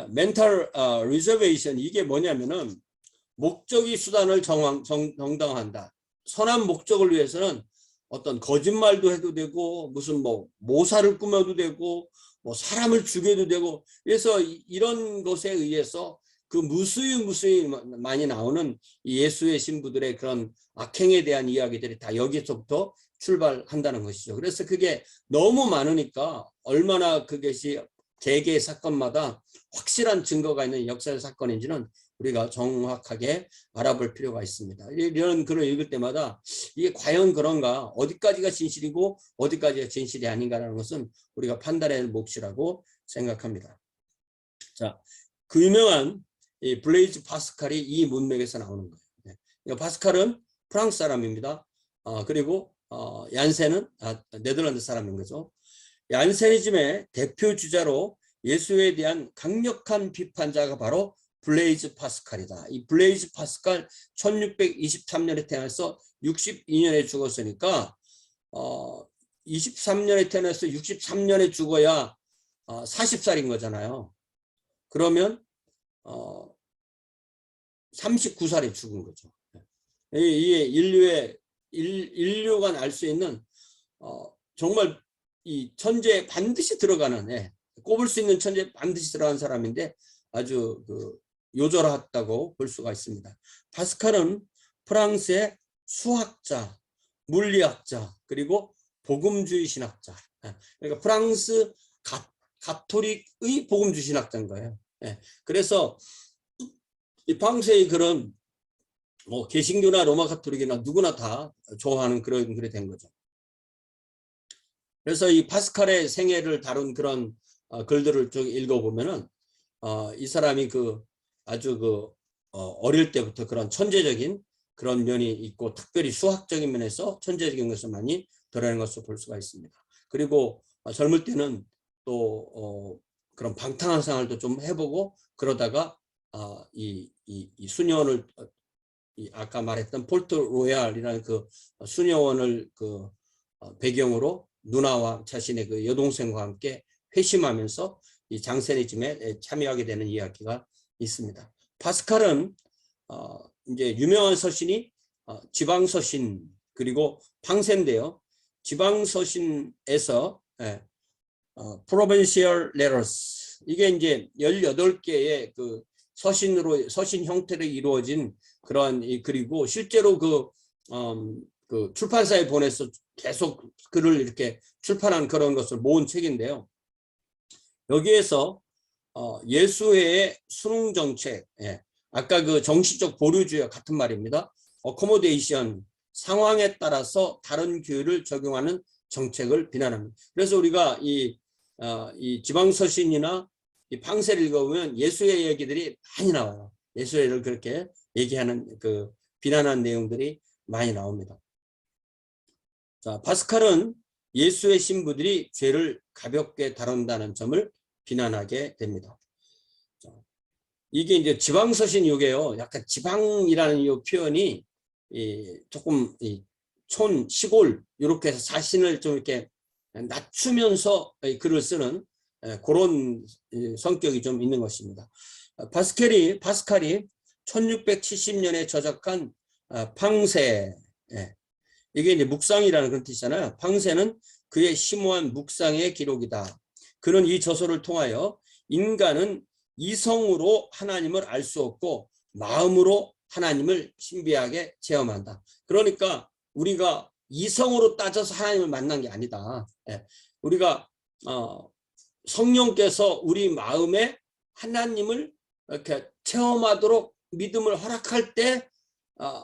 mental reservation 이게 뭐냐면은 목적이 수단을 정당화한다. 선한 목적을 위해서는 어떤 거짓말도 해도 되고 무슨 뭐 모사를 꾸며도 되고 뭐 사람을 죽여도 되고 그래서 이런 것에 의해서 그 무수히 많이 나오는 예수의 신부들의 그런 악행에 대한 이야기들이 다 여기서부터 출발한다는 것이죠. 그래서 그게 너무 많으니까 얼마나 그것이 개개의 사건마다 확실한 증거가 있는 역사의 사건인지는 우리가 정확하게 알아볼 필요가 있습니다. 이런 글을 읽을 때마다 이게 과연 그런가, 어디까지가 진실이고 어디까지가 진실이 아닌가라는 것은 우리가 판단해야 할 몫이라고 생각합니다. 자, 그 유명한 이 블레이즈 파스칼이 이 문맥에서 나오는 거예요. 파스칼은 프랑스 사람입니다. 그리고 얀센은 네덜란드 사람인 거죠. 얀세니즘의 대표 주자로 예수에 대한 강력한 비판자가 바로 블레이즈 파스칼이다. 이 블레이즈 파스칼 1623년에 태어나서 62년에 죽었으니까 23년에 태어나서 63년에 죽어야 40살인 거잖아요. 그러면 39살에 죽은 거죠. 이게 인류가 알 수 있는 정말 이 천재에 반드시 들어가는 꼽을 수 있는 천재에 반드시 들어간 사람인데 아주 요절했다고 볼 수가 있습니다. 파스칼은 프랑스의 수학자, 물리학자, 그리고 복음주의 신학자. 그러니까 프랑스 가톨릭의 복음주의 신학자인 거예요. 그래서 이 프랑스의 그런 뭐 개신교나 로마 가톨릭이나 누구나 다 좋아하는 그런 글이 된 거죠. 그래서 이 파스칼의 생애를 다룬 그런 글들을 쭉 읽어보면은 이 사람이 아주 어릴 때부터 그런 천재적인 그런 면이 있고 특별히 수학적인 면에서 천재적인 것을 많이 드러낸 것을 볼 수가 있습니다. 그리고 젊을 때는 또 그런 방탕한 생활도 좀 해보고 그러다가 이 수녀원을 아까 말했던 폴트 로얄이라는 그 수녀원을 배경으로 누나와 자신의 그 여동생과 함께 회심하면서 이 장세니즘에 참여하게 되는 이야기가 있습니다. 파스칼은 이제 유명한 서신이 지방서신 그리고 팡세인데요. 지방서신에서 provincial letters 이게 이제 18개의 그 서신 형태로 이루어진 그러한 그리고 실제로 그 출판사에 보내서 계속 글을 이렇게 출판한 그런 것을 모은 책인데요. 여기에서 예수회의 수능 정책, 아까 그 정치적 보류주의와 같은 말입니다. 어코모데이션, 상황에 따라서 다른 규율을 적용하는 정책을 비난합니다. 그래서 우리가 이 지방서신이나 이 팡세를 읽어보면 예수의 얘기들이 많이 나와요. 예수를 그렇게 얘기하는 그 비난한 내용들이 많이 나옵니다. 자, 파스칼은 예수의 신부들이 죄를 가볍게 다룬다는 점을 비난하게 됩니다. 자, 이게 이제 지방서신 요게요. 약간 지방이라는 이 표현이 조금 시골 이렇게 해서 자신을 좀 이렇게 낮추면서 글을 쓰는 그런 성격이 좀 있는 것입니다. 파스칼이 1670년에 저작한 팡세, 이게 이제 묵상이라는 그런 뜻이잖아요. 팡세는 그의 심오한 묵상의 기록이다. 그는 이 저서를 통하여 인간은 이성으로 하나님을 알 수 없고 마음으로 하나님을 신비하게 체험한다. 그러니까 우리가 이성으로 따져서 하나님을 만난 게 아니다. 우리가 성령께서 우리 마음에 하나님을 이렇게 체험하도록 믿음을 허락할 때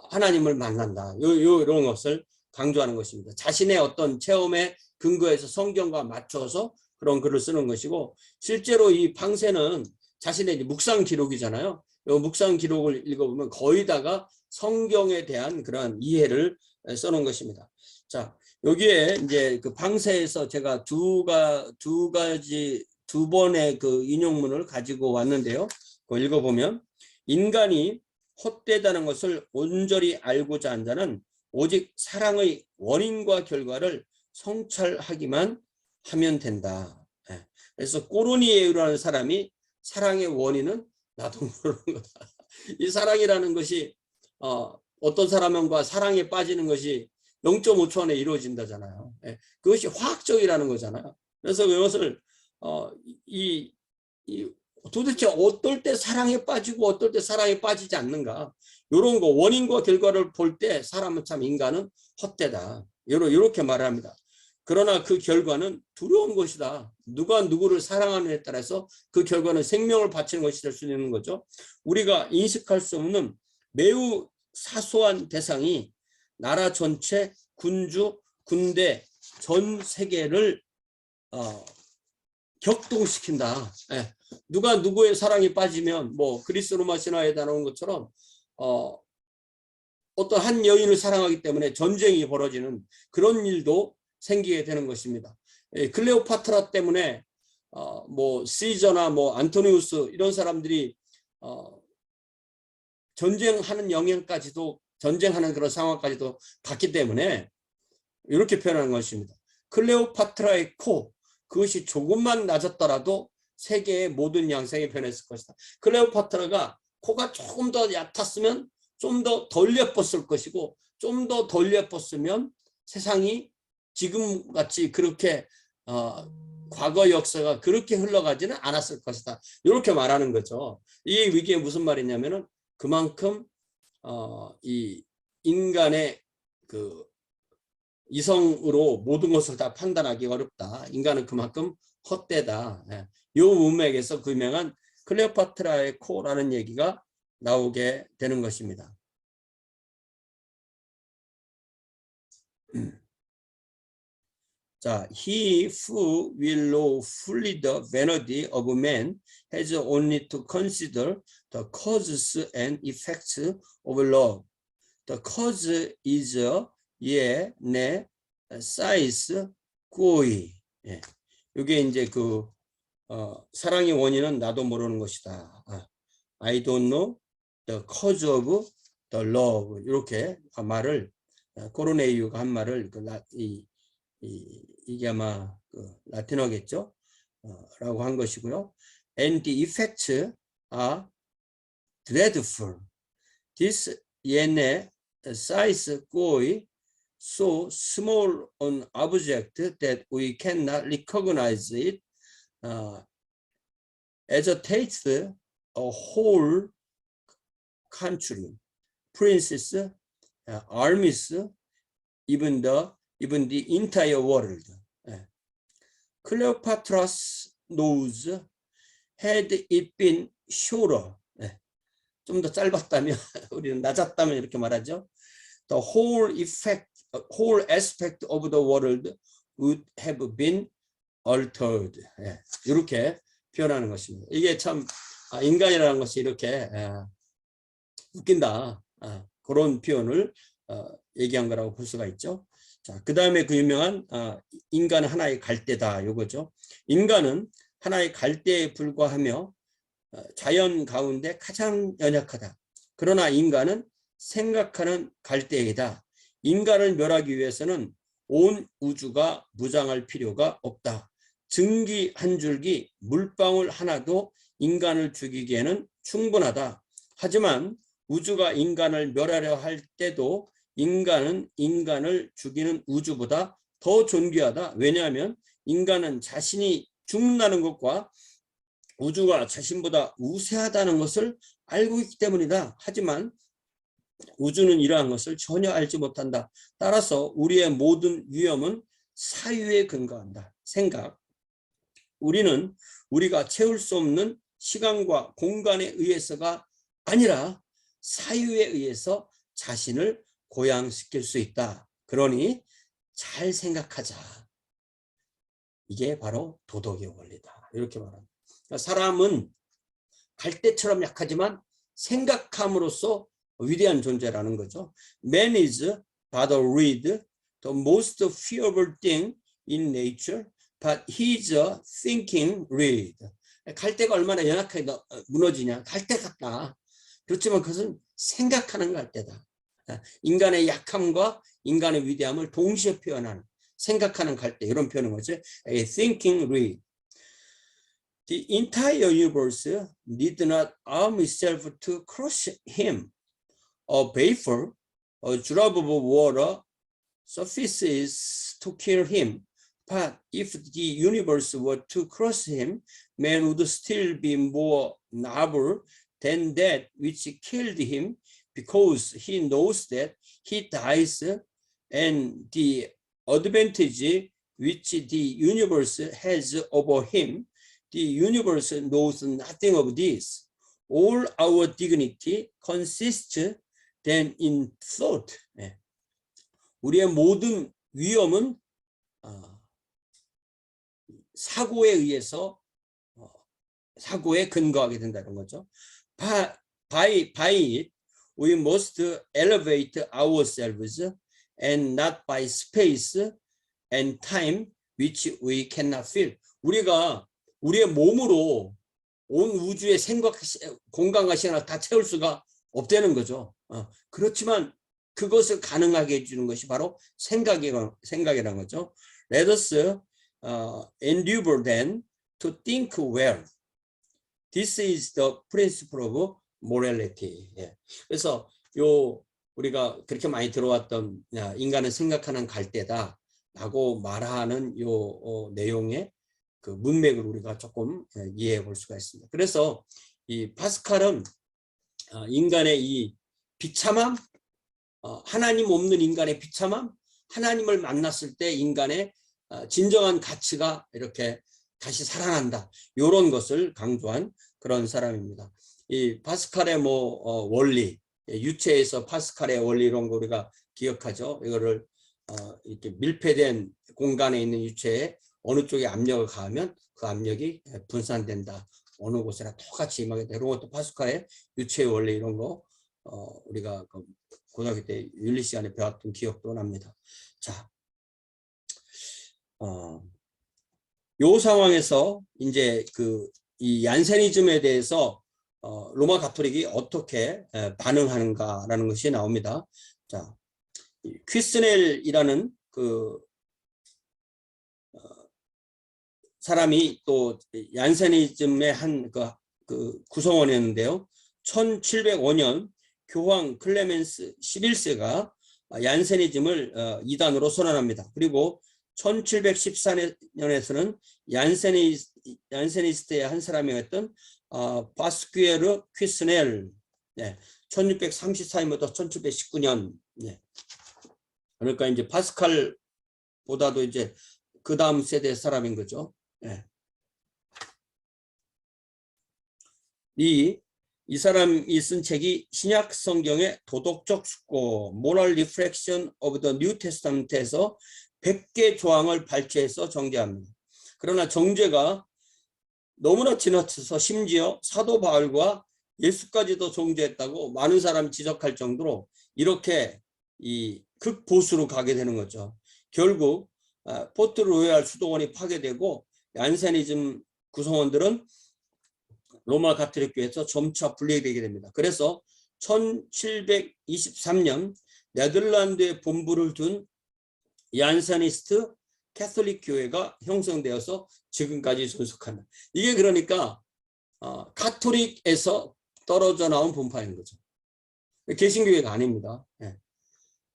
하나님을 만난다. 이런 것을 강조하는 것입니다. 자신의 어떤 체험에 근거해서 성경과 맞춰서 그런 글을 쓰는 것이고, 실제로 이 팡세는 자신의 묵상 기록이잖아요. 이 묵상 기록을 읽어보면 거의 다가 성경에 대한 그러한 이해를 써놓은 것입니다. 자, 여기에 이제 그 팡세에서 제가 두 번의 그 인용문을 가지고 왔는데요. 그거 읽어보면, 인간이 헛되다는 것을 온전히 알고자 한 자는 오직 사랑의 원인과 결과를 성찰하기만 하면 된다. 그래서 꼬르니에유라는 사람이 사랑의 원인은 나도 모르는 거다. 이 사랑이라는 것이 어떤 사람과 사랑에 빠지는 것이 0.5초 안에 이루어진다잖아요. 그것이 화학적이라는 거잖아요. 그래서 그것을 도대체 어떨 때 사랑에 빠지고 어떨 때 사랑에 빠지지 않는가, 이런 거 원인과 결과를 볼 때 사람은 참 인간은 헛되다, 이렇게 말합니다. 그러나 그 결과는 두려운 것이다. 누가 누구를 사랑하느냐에 따라서 그 결과는 생명을 바치는 것이 될 수 있는 거죠. 우리가 인식할 수 없는 매우 사소한 대상이 나라 전체, 군주, 군대, 전 세계를 격동시킨다. 누가 누구의 사랑에 빠지면 뭐 그리스 로마 신화에 나오는 것처럼 어떤 한 여인을 사랑하기 때문에 전쟁이 벌어지는 그런 일도 생기게 되는 것입니다. 클레오파트라 때문에 뭐 시저나 뭐 안토니우스 이런 사람들이 전쟁하는 그런 상황까지도 갔기 때문에 이렇게 표현하는 것입니다. 클레오파트라의 코, 그것이 조금만 낮았더라도 세계의 모든 양상이 변했을 것이다. 클레오파트라가 코가 조금 더 얕았으면 좀 더 덜 예뻤을 것이고, 좀 더 덜 예뻤으면 세상이 지금같이 그렇게 과거 역사가 그렇게 흘러가지는 않았을 것이다. 이렇게 말하는 거죠. 이게 무슨 말이냐면은 그만큼 이 인간의 그 이성으로 모든 것을 다 판단하기 어렵다. 인간은 그만큼 헛되다. 이 문맥에서 그 유명한 클레오파트라의 코라는 얘기가 나오게 되는 것입니다. 자, he who will know fully the vanity of man has only to consider the causes and effects of love. The cause is ye, ne, sais, guoi. 이게 이제 그 사랑의 원인은 나도 모르는 것이다. I don't know the cause of the love. 이렇게 말을 코르네이유가 한 말을 이게 아마 그 라틴어겠죠? 라고 한 것이고요. And the effects are dreadful. This 얘네 size goi so small an object that we cannot recognize it agitates a whole country, princes, armies, even the entire world. Cleopatra's nose, had it been shorter, 좀 더 짧았다면, 우리는 낮았다면 이렇게 말하죠. The whole aspect of the world would have been altered. 이렇게 표현하는 것입니다. 이게 참 인간이라는 것이 이렇게 웃긴다. 그런 표현을 얘기한 거라고 볼 수가 있죠. 자, 그 다음에 그 유명한 인간은 하나의 갈대다. 요거죠. 인간은 하나의 갈대에 불과하며 자연 가운데 가장 연약하다. 그러나 인간은 생각하는 갈대이다. 인간을 멸하기 위해서는 온 우주가 무장할 필요가 없다. 증기 한 줄기, 물방울 하나도 인간을 죽이기에는 충분하다. 하지만 우주가 인간을 멸하려 할 때도 인간은 인간을 죽이는 우주보다 더 존귀하다. 왜냐하면 인간은 자신이 죽는다는 것과 우주가 자신보다 우세하다는 것을 알고 있기 때문이다. 하지만 우주는 이러한 것을 전혀 알지 못한다. 따라서 우리의 모든 위험은 사유에 근거한다. 생각. 우리는 우리가 채울 수 없는 시간과 공간에 의해서가 아니라 사유에 의해서 자신을 고양시킬 수 있다. 그러니 잘 생각하자. 이게 바로 도덕의 원리다. 이렇게 말합니다. 사람은 갈대처럼 약하지만 생각함으로써 위대한 존재라는 거죠. Man is by the reed, the most fearful thing in nature, but he's a thinking reed. 갈대가 얼마나 연약하게 무너지냐. 갈대 같다. 그렇지만 그것은 생각하는 갈대다. 인간의 약함과 인간의 위대함을 동시에 표현하는 생각하는 갈대 이런 표현인 거죠. A thinking reed. The entire universe did not arm itself to crush him. A vapor, a drop of water suffices to kill him. But if the universe were to crush him, man would still be more noble than that which killed him, because he knows that he dies, and the advantage which the universe has over him, the universe knows nothing of this. All our dignity consists then in thought. 우리의 모든 위험은 사고에 의해서 사고에 근거하게 된다는 거죠. By it, we must elevate ourselves, and not by space and time which we cannot feel. 우리가 우리의 몸으로 온 우주의 생각, 공간과 시간을 다 채울 수가 없다는 거죠. 그렇지만 그것을 가능하게 해주는 것이 바로 생각이라는 거죠. Let us endeavor then to think well. This is the principle of morality. 그래서 우리가 그렇게 많이 들어왔던 인간은 생각하는 갈대다라고 말하는 내용의 그 문맥을 우리가 조금 이해해 볼 수가 있습니다. 그래서 이 파스칼은 인간의 이 비참함, 하나님 없는 인간의 비참함, 하나님을 만났을 때 인간의 진정한 가치가 이렇게 다시 살아난다. 이런 것을 강조한 그런 사람입니다. 이 파스칼의 원리, 유체에서 파스칼의 원리 이런 거 우리가 기억하죠. 이거를 이렇게 밀폐된 공간에 있는 유체에 어느 쪽에 압력을 가하면 그 압력이 분산된다. 어느 곳에나 똑같이 임하게 된다. 이런 것도 파스칼의 유체의 원리 이런 거 우리가 고등학교 때 윤리 시간에 배웠던 기억도 납니다. 자, 요 상황에서 이제 이 얀세니즘에 대해서 로마 가톨릭이 어떻게 반응하는가라는 것이 나옵니다. 자, 퀴스넬이라는 사람이 또 얀세니즘의 한 그 구성원이었는데요. 1705년 교황 클레멘스 11세가 얀세니즘을 이단으로 선언합니다. 그리고 1714년에서는 얀세니스트의 한 사람이었던 바스퀴에르 퀴스넬, 1634년부터 1719년, 그러니까 이제 파스칼보다도 이제 그 다음 세대 사람인 거죠. 이 사람이 쓴 책이 신약 성경의 도덕적 숙고 Moral Reflection of the New Testament에서 100개 조항을 발췌해서 정제합니다. 그러나 정제가 너무나 지나쳐서 심지어 사도 바울과 예수까지도 정제했다고 많은 사람이 지적할 정도로 이렇게 이 극보수로 가게 되는 거죠. 결국 포트로얄 수도원이 파괴되고 얀세니즘 구성원들은 로마 가톨릭 교회에서 점차 분리되게 됩니다. 그래서 1723년 네덜란드에 본부를 둔 얀세니스트 캐톨릭 교회가 형성되어서 지금까지 존속한다. 이게 그러니까 가톨릭에서 떨어져 나온 분파인 거죠. 개신교회가 아닙니다.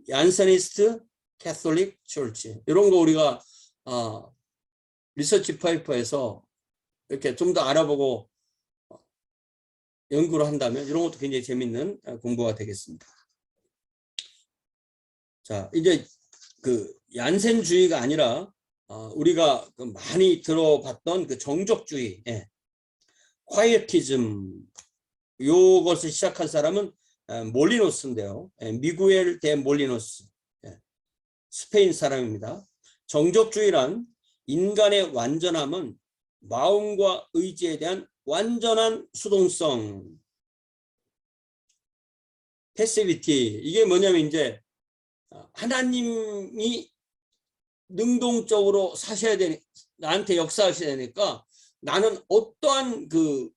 얀세니스트 캐톨릭 처치, 이런 거 우리가 리서치 페이퍼에서 이렇게 좀 더 알아보고 연구를 한다면 이런 것도 굉장히 재밌는 공부가 되겠습니다. 자, 이제 그 얀센주의가 아니라 우리가 많이 들어봤던 그 정적주의, 콰이어티즘, 요것을 시작한 사람은 몰리노스인데요. 미구엘 데 몰리노스, 스페인 사람입니다. 정적주의란 인간의 완전함은 마음과 의지에 대한 완전한 수동성, 패시비티. 이게 뭐냐면 이제 하나님이 능동적으로 사셔야 되니, 나한테 역사하셔야 되니까 나는 어떠한 그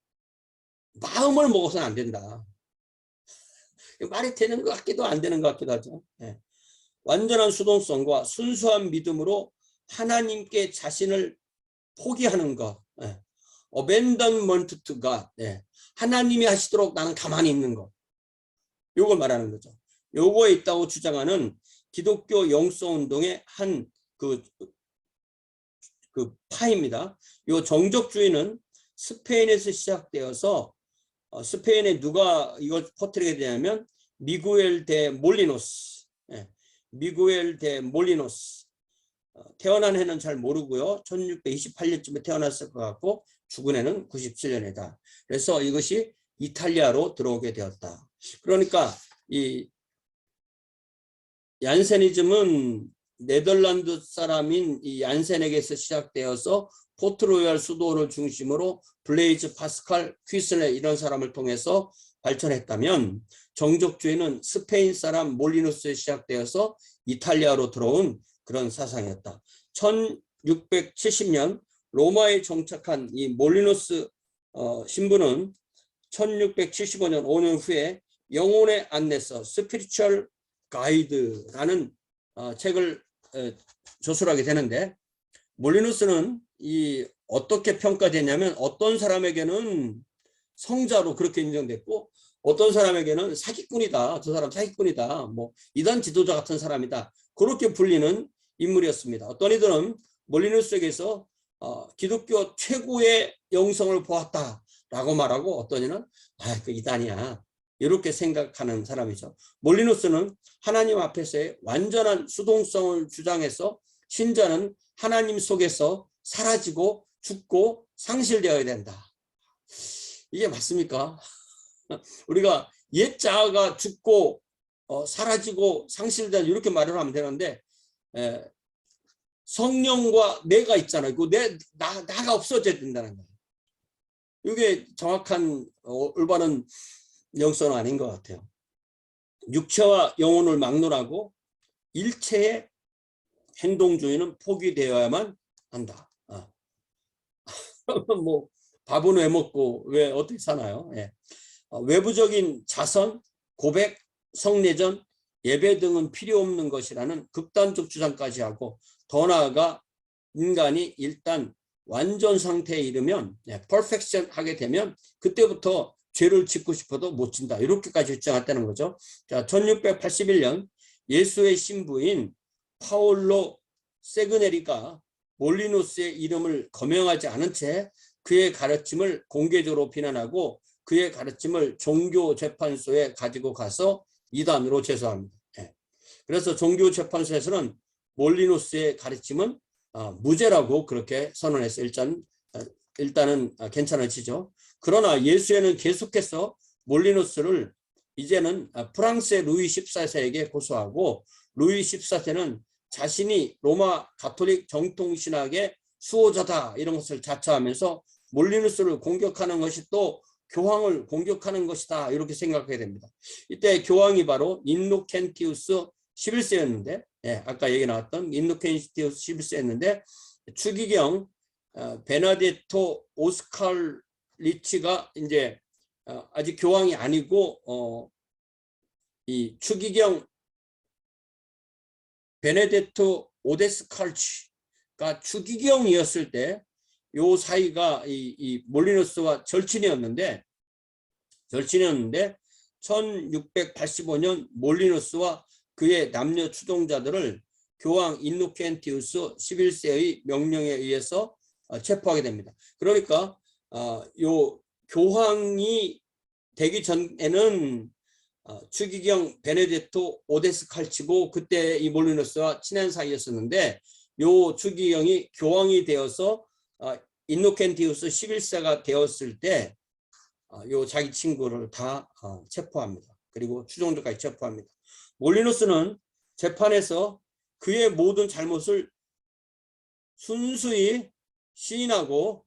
마음을 먹어서는 안 된다. 말이 되는 것 같기도 안 되는 것 같기도 하죠. 완전한 수동성과 순수한 믿음으로 하나님께 자신을 포기하는 것. Abandonment to God. 하나님이 하시도록 나는 가만히 있는 것. 요걸 말하는 거죠. 요거에 있다고 주장하는 기독교 영성운동의 한 그 파입니다. 요 정적주의는 스페인에서 시작되어서 스페인에 누가 이걸 퍼뜨리게 되냐면 미구엘 데 몰리노스. 미구엘 데 몰리노스. 태어난 해는 잘 모르고요. 1628년쯤에 태어났을 것 같고 죽은 해는 97년이다. 그래서 이것이 이탈리아로 들어오게 되었다. 그러니까 이 얀세니즘은 네덜란드 사람인 이 얀센에게서 시작되어서 포트로얄 수도원을 중심으로 블레이즈 파스칼 퀴스넬 이런 사람을 통해서 발전했다면, 정적주의는 스페인 사람 몰리누스에 시작되어서 이탈리아로 들어온 그런 사상이었다. 1670년 로마에 정착한 이 몰리누스 신부는 1675년 5년 후에 영혼의 안내서 스피리추얼 가이드라는 책을 저술하게 되는데, 몰리누스는 이 어떻게 평가되냐면 어떤 사람에게는 성자로 그렇게 인정됐고 어떤 사람에게는 사기꾼이다, 저 사람 사기꾼이다, 뭐 이단 지도자 같은 사람이다, 그렇게 불리는 인물이었습니다. 어떤 이들은 몰리누스에게서 기독교 최고의 영성을 보았다라고 말하고, 어떤 이는 그 이단이야, 이렇게 생각하는 사람이죠. 몰리누스는 하나님 앞에서의 완전한 수동성을 주장해서 신자는 하나님 속에서 사라지고 죽고 상실되어야 된다. 이게 맞습니까? 우리가 옛 자아가 죽고 사라지고 상실된다 이렇게 말을 하면 되는데, 성령과 내가 있잖아요. 그 나가 없어져야 된다는 거예요. 이게 정확한 올바른 영성은 아닌 것 같아요. 육체와 영혼을 막론하고 일체의 행동주의는 포기되어야만 한다. 뭐 밥은 왜 먹고 왜 어떻게 사나요? 외부적인 자선, 고백, 성례전, 예배 등은 필요 없는 것이라는 극단적 주장까지 하고, 더 나아가 인간이 일단 완전 상태에 이르면, 퍼펙션 하게 되면 그때부터 죄를 짓고 싶어도 못 진다. 이렇게까지 주장했다는 거죠. 자, 1681년 예수의 신부인 파올로 세그네리가 몰리누스의 이름을 거명하지 않은 채 그의 가르침을 공개적으로 비난하고 그의 가르침을 종교재판소에 가지고 가서 이단으로 제소합니다. 그래서 종교재판소에서는 몰리누스의 가르침은 무죄라고 그렇게 선언해서 일단은 괜찮아지죠. 그러나 예수회는 계속해서 몰리누스를 이제는 프랑스의 루이 14세에게 고소하고 루이 14세는 자신이 로마 가톨릭 정통신학의 수호자다 이런 것을 자처하면서 몰리누스를 공격하는 것이 또 교황을 공격하는 것이다 이렇게 생각하게 됩니다. 이때 교황이 바로 인노켄티우스 11세였는데 아까 얘기 나왔던 인노켄티우스 11세였는데 추기경 베나데토 오스칼리치가 이제 아직 교황이 아니고 이 추기경 베네데토 오데스칼치가 추기경이었을 때 요 사이가 이 몰리누스와 절친이었는데 1685년 몰리누스와 그의 남녀 추종자들을 교황 인노켄티우스 11세의 명령에 의해서 체포하게 됩니다. 그러니까 요 교황이 되기 전에는 추기경 베네데토 오데스칼치고 그때 이 몰리누스와 친한 사이였었는데 요 추기경이 교황이 되어서 인노켄티우스 11세가 되었을 때 요 자기 친구를 다 체포합니다. 그리고 추종자까지 체포합니다. 몰리누스는 재판에서 그의 모든 잘못을 순수히 시인하고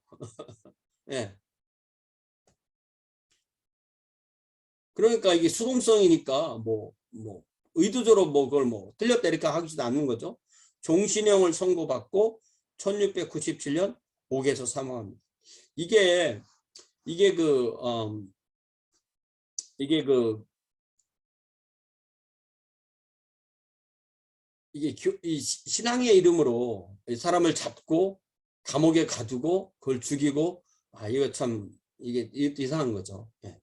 예. 그러니까 이게 수동성이니까 뭐 의도적으로 그걸 틀렸다 이렇게 하지도 않는 거죠. 종신형을 선고받고 1697년 옥에서 사망합니다. 이게 이 신앙의 이름으로 사람을 잡고 감옥에 가두고 그걸 죽이고 이거 참 이게 이상한 거죠. 예.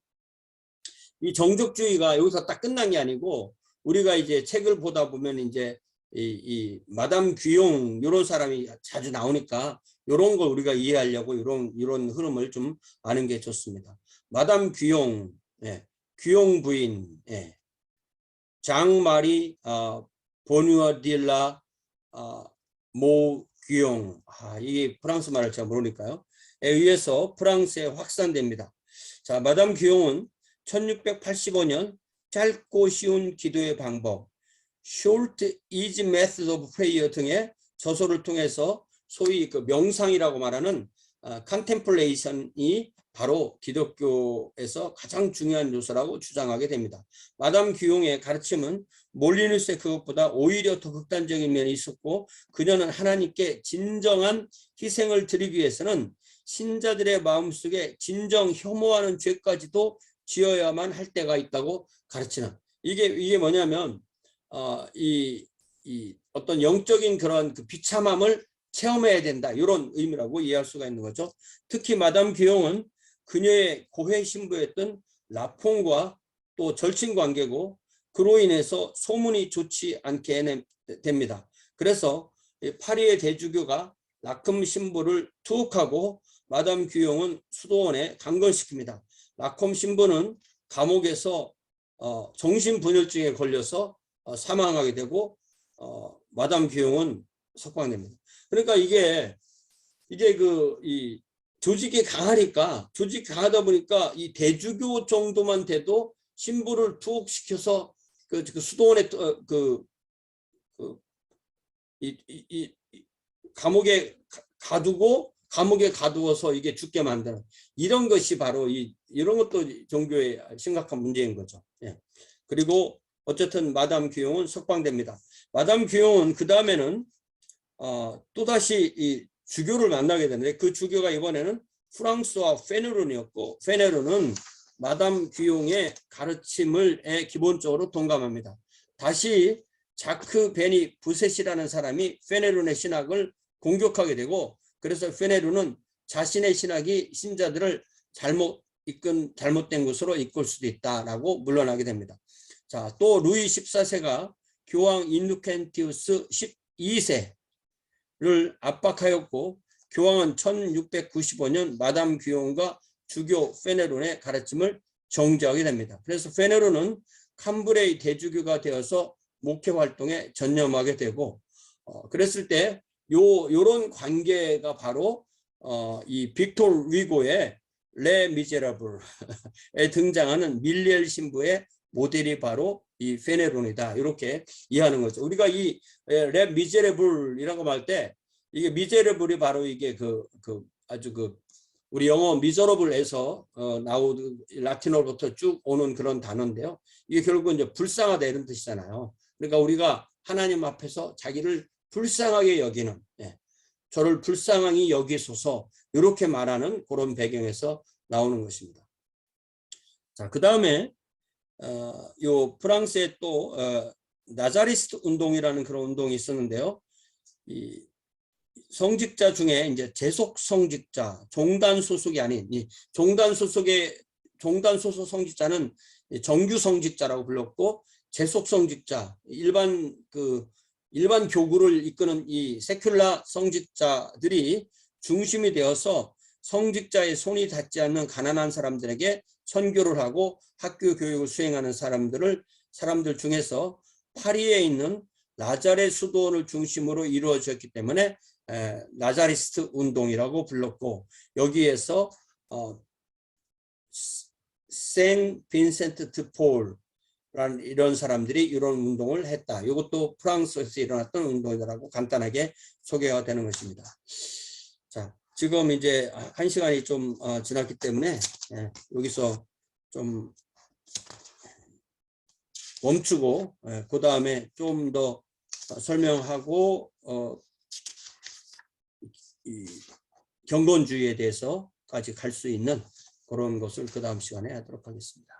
이 정적주의가 여기서 딱 끝난 게 아니고 우리가 이제 책을 보다 보면 이제 이 마담 귀용 이런 사람이 자주 나오니까 이런 걸 우리가 이해하려고 이런 흐름을 좀 아는 게 좋습니다. 마담 귀용, 귀용 부인, 장마리 보누아딜라 모 귀용, 이게 프랑스 말을 제가 모르니까요. 에 의해서 프랑스에 확산됩니다. 자, 마담 귀용은 1685년 짧고 쉬운 기도의 방법, Short Easy Method of Prayer 등의 저서를 통해서 소위 그 명상이라고 말하는 컨템플레이션이 바로 기독교에서 가장 중요한 요소라고 주장하게 됩니다. 마담 귀용의 가르침은 몰리누스의 그것보다 오히려 더 극단적인 면이 있었고 그녀는 하나님께 진정한 희생을 드리기 위해서는 신자들의 마음속에 진정 혐오하는 죄까지도 지어야만 할 때가 있다고 가르치는 이게 뭐냐면 이 어떤 영적인 그런 그 비참함을 체험해야 된다 이런 의미라고 이해할 수가 있는 거죠. 특히 마담 귀용은 그녀의 고회 신부였던 라퐁과 또 절친 관계고 그로 인해서 소문이 좋지 않게 됩니다. 그래서 파리의 대주교가 라콤 신부를 투옥하고 마담 귀용은 수도원에 강건시킵니다. 라콤 신부는 감옥에서 정신분열증에 걸려서 사망하게 되고 마담 귀용은 석방됩니다. 그러니까 이게 이 조직이 강하니까 조직이 강하다 보니까 이 대주교 정도만 돼도 신부를 투옥시켜서 그 수도원에 이 감옥에 가두고 감옥에 가두어서 이게 죽게 만드는 이런 것이 바로 이런 것도 종교의 심각한 문제인 거죠. 그리고 어쨌든 마담 귀용은 석방됩니다. 마담 귀용은 그 다음에는 또다시 이 주교를 만나게 되는데 그 주교가 이번에는 프랑스와 페네론이었고 페네론은 마담 귀용의 가르침을 기본적으로 동감합니다. 다시 자크 베니 부셋이라는 사람이 페네론의 신학을 공격하게 되고 그래서 페네론은 자신의 신학이 신자들을 잘못 잘못된 것으로 이끌 수도 있다라고 물러나게 됩니다. 자, 또 루이 14세가 교황 인노켄티우스 12세를 압박하였고 교황은 1695년 마담 귀용과 주교 페네론의 가르침을 정지하게 됩니다. 그래서 페네론은 캄브레이 대주교가 되어서 목회 활동에 전념하게 되고 그랬을 때 요런 관계가 바로 이 빅토르 위고의 레 미제라블에 등장하는 밀리엘 신부의 모델이 바로 이 페네론이다. 이렇게 이해하는 거죠. 우리가 이 레 미제라블이라고 할 때 이게 미제라블이 바로 이게 아주 우리 영어 미저러블에서 나오는 라틴어부터 쭉 오는 그런 단어인데요. 이게 결국 이제 불쌍하다 이런 뜻이잖아요. 그러니까 우리가 하나님 앞에서 자기를 불쌍하게 여기는, 저를 불쌍하게 여기소서 이렇게 말하는 그런 배경에서 나오는 것입니다. 자, 그 다음에 요 프랑스에 또 나자리스트 운동이라는 그런 운동이 있었는데요. 이 성직자 중에 이제 재속 성직자, 종단 소속이 아닌 이 종단 소속 성직자는 정규 성직자라고 불렀고 재속 성직자, 일반 교구를 이끄는 이 세큘라 성직자들이 중심이 되어서 성직자의 손이 닿지 않는 가난한 사람들에게 선교를 하고 학교 교육을 수행하는 사람들 중에서 파리에 있는 나자렛 수도원을 중심으로 이루어졌기 때문에 나자리스트 운동이라고 불렀고 여기에서 생 빈센트 드 폴이라는 이런 사람들이 이런 운동을 했다. 이것도 프랑스에서 일어났던 운동이라고 간단하게 소개가 되는 것입니다. 자, 지금 이제 1시간이 좀 지났기 때문에 여기서 좀 멈추고 그 다음에 좀 더 설명하고 이 경건주의에 대해서까지 갈 수 있는 그런 것을 그 다음 시간에 하도록 하겠습니다.